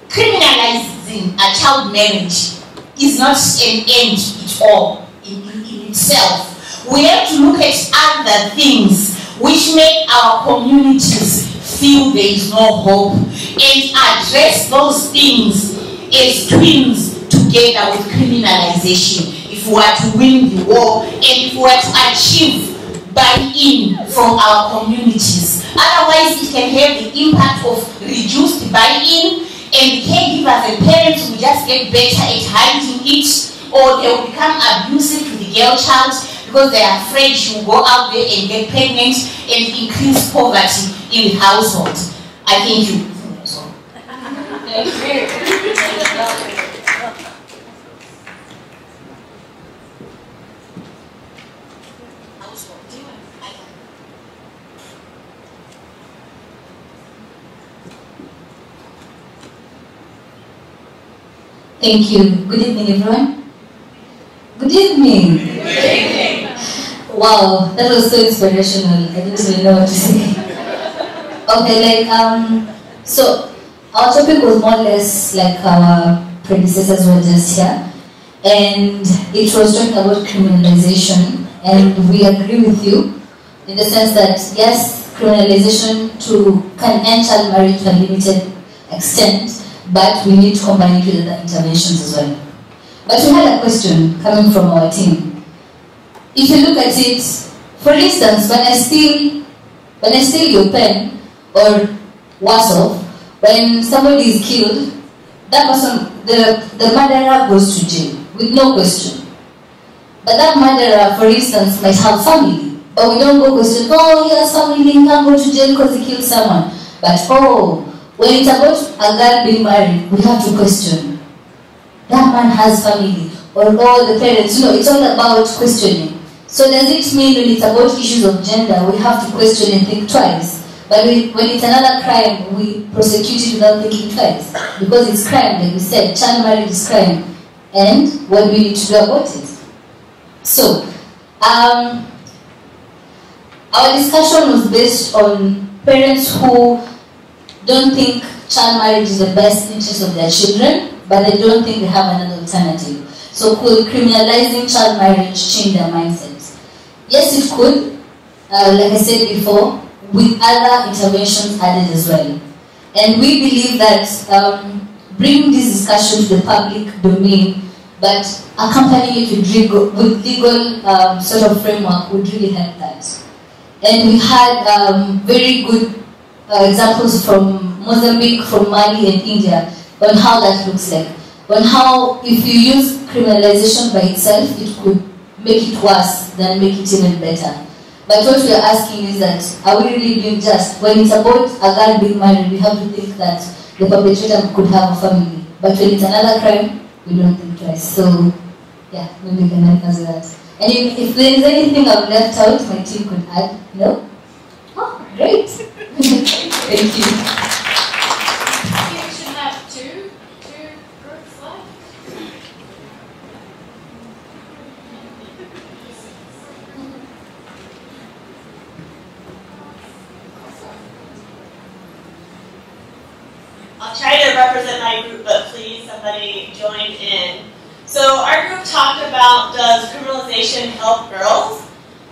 criminalizing a child marriage is not an end at all in itself. We have to look at other things which make our communities feel there is no hope and address those things as twins together with criminalization if we are to win the war and if we are to achieve buy-in from our communities. Otherwise, it can have the impact of reduced buy-in, and the caregivers and parents will just get better at hiding it, or they will become abusive to the girl child because they are afraid she will go out there and get pregnant and increase poverty in the household. I thank you. Thank you. Good evening, everyone. Good evening. Good evening. Wow, that was so inspirational. I didn't even know what to say. Okay, so our topic was more or less like our predecessors were just here, and it was talking about criminalization, and we agree with you in the sense that yes, criminalization can end child marriage to a limited extent, but we need to combine it with other interventions as well. But we had a question coming from our team. If you look at it, for instance, when I steal your pen, or worse off, when somebody is killed, that person, the murderer goes to jail with no question. But that murderer, for instance, might have family, but we don't go question, oh, he has family, he can't go to jail because he killed someone. But when it's about a girl being married, we have to question. That man has family, or all the parents, it's all about questioning. So does it mean when it's about issues of gender, we have to question and think twice? But when it's another crime, we prosecute it without thinking twice. Because it's crime, like we said, child marriage is crime. and what do we need to do about it? So, our discussion was based on parents who don't think child marriage is the best interest of their children, but they don't think they have another alternative. So could criminalizing child marriage change their mindset? Yes, it could, like I said before, with other interventions added as well. And we believe that bringing this discussion to the public domain, but accompanying it with legal sort of framework would really help that. And we had very good examples from Mozambique, from Mali and India on how that looks like. On how if you use criminalization by itself, it could make it worse than make it even better. But what we are asking is that, are we really being just? When it's about a girl being married, we have to think that the perpetrator could have a family. But when it's another crime, we don't think twice. So, yeah, maybe we can answer that. And if there is anything I've left out, my team could add. No? Oh, great. Thank you. We should have two groups left. I'll try to represent my group, but please somebody join in. So our group talked about, does criminalization help girls?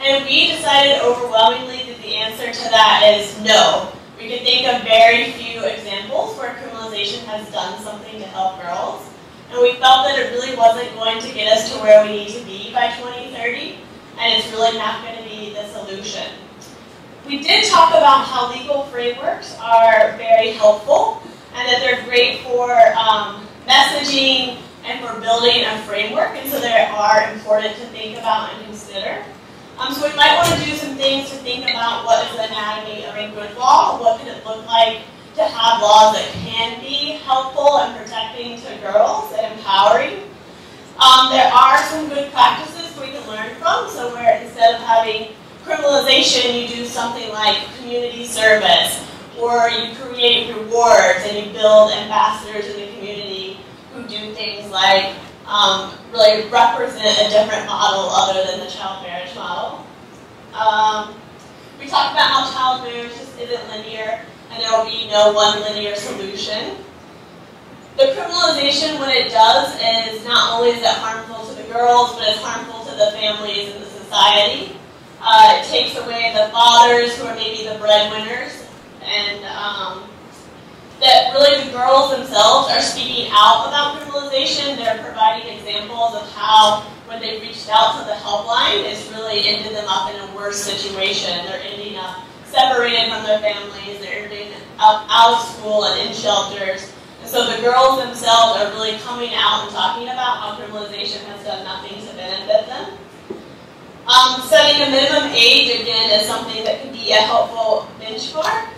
And we decided overwhelmingly that the answer to that is no. We could think of very few examples where criminalization has done something to help girls. And we felt that it really wasn't going to get us to where we need to be by 2030, and it's really not going to be the solution. We did talk about how legal frameworks are very helpful, and that they're great for messaging and for building a framework, and so they are important to think about and consider. So we might want to do some things to think about what is the anatomy of a good law, what could it look like to have laws that can be helpful and protecting to girls and empowering. There are some good practices we can learn from, so where instead of having criminalization, you do something like community service, or you create rewards and you build ambassadors in the community who do things like really represent a different model other than the child marriage model. We talked about how child marriage just isn't linear and there will be no one linear solution. The criminalization, what it does is not only is it harmful to the girls, but it's harmful to the families and the society. It takes away the fathers who are maybe the breadwinners, and that really the girls themselves are speaking out about criminalization. They're providing examples of how when they reached out to the helpline, it's really ended them up in a worse situation. They're ending up separated from their families, they're ending up out of school and in shelters. And so the girls themselves are really coming out and talking about how criminalization has done nothing to benefit them. Setting a minimum age, again, is something that can be a helpful benchmark.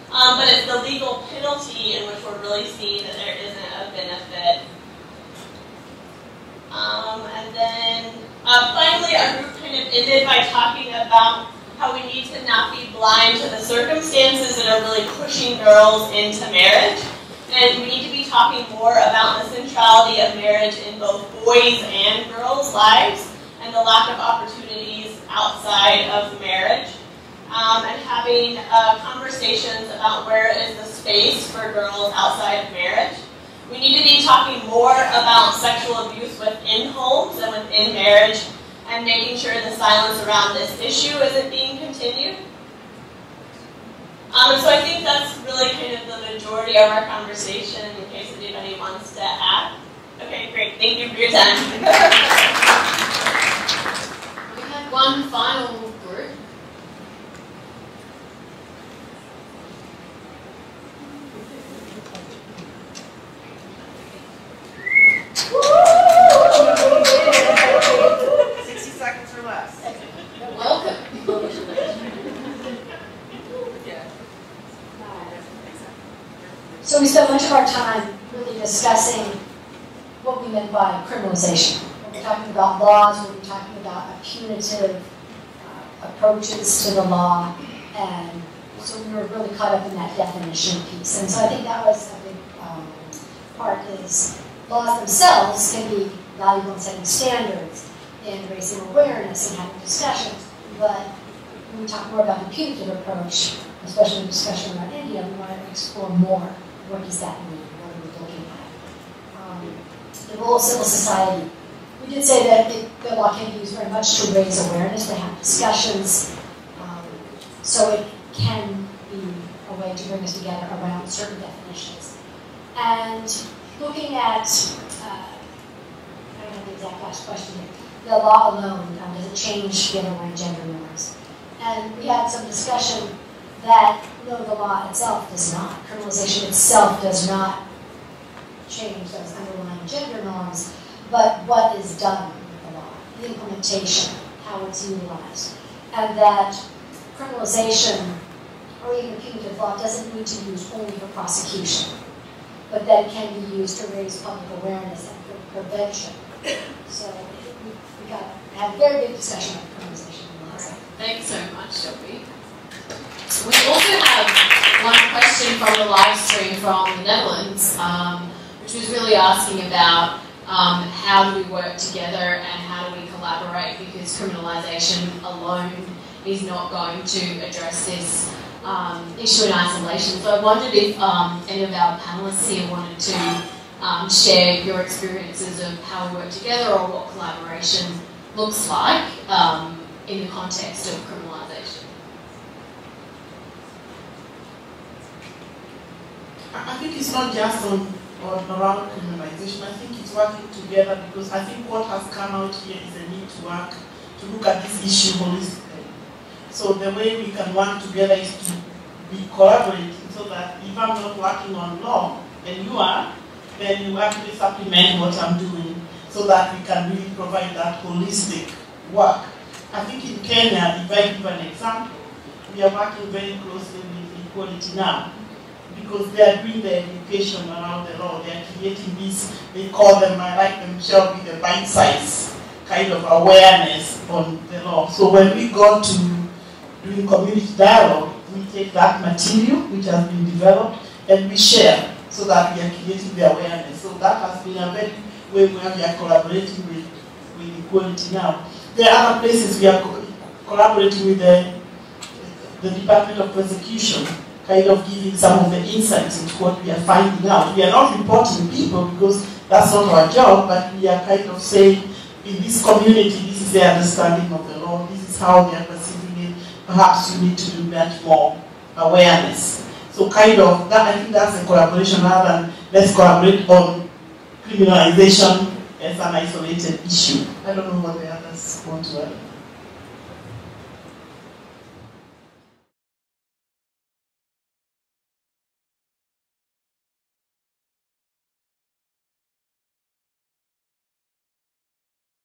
But it's the legal penalty in which we're really seeing that there isn't a benefit. And then finally, our group kind of ended by talking about how we need to not be blind to the circumstances that are really pushing girls into marriage. And we need to be talking more about the centrality of marriage in both boys' and girls' lives, and the lack of opportunities outside of marriage. And having conversations about where is the space for girls outside of marriage. We need to be talking more about sexual abuse within homes and within marriage, and making sure the silence around this issue isn't being continued. So I think that's really kind of the majority of our conversation, in case anybody wants to add. Okay, great. Thank you for your time. We had one final group. Welcome. So we spent much of our time really discussing what we meant by criminalization. When we're talking about laws, when we're talking about punitive approaches to the law, and so we were really caught up in that definition piece. And so I think that was a big part is laws themselves can be valuable in setting standards, in raising awareness and having discussions. But when we talk more about the punitive approach, especially in discussion around India, we want to explore more. What does that mean? What are we looking at? The role of civil society. We did say that the law can be used very much to raise awareness, to have discussions, so it can be a way to bring us together around certain definitions. And looking at, I don't know the exact last question here, the law alone, does it change the underlying gender norms? And we had some discussion that, no, the law itself does not. Criminalization itself does not change those underlying gender norms, but what is done with the law, the implementation, how it's utilized, and that criminalization or even punitive law doesn't need to be used only for prosecution, but that it can be used to raise public awareness and for prevention. So we got to have a very big discussion on criminalization. Thanks so much, Shelby. We also have one question from the live stream from the Netherlands, which was really asking about how do we work together and how do we collaborate, because criminalisation alone is not going to address this issue in isolation. So I wondered if any of our panellists here wanted to share your experiences of how we work together or what collaboration looks like in the context of criminalisation. I think it's not just around criminalization. I think it's working together, because I think what has come out here is a need to work, to look at this issue holistically. So the way we can work together is to be collaborating, so that if I'm not working on law and you are, then you actually supplement what I'm doing, so that we can really provide that holistic work. I think in Kenya, if I give an example, we are working very closely with Equality Now, because they are doing the education around the law. They are creating this, they call them, I like them, Shelby, the bite-size kind of awareness on the law. So when we go to doing community dialogue, we take that material which has been developed and we share, so that we are creating the awareness. So that has been a very way where we are collaborating with Equality Now. There are other places we are collaborating with the Department of Prosecution, kind of giving some of the insights into what we are finding out. We are not reporting people, because that's not our job, but we are kind of saying, in this community, this is their understanding of the law, this is how they are perceiving it, perhaps you need to do that more awareness. So kind of, that, I think that's a collaboration rather than let's collaborate on criminalization as an isolated issue. I don't know what the others want to add.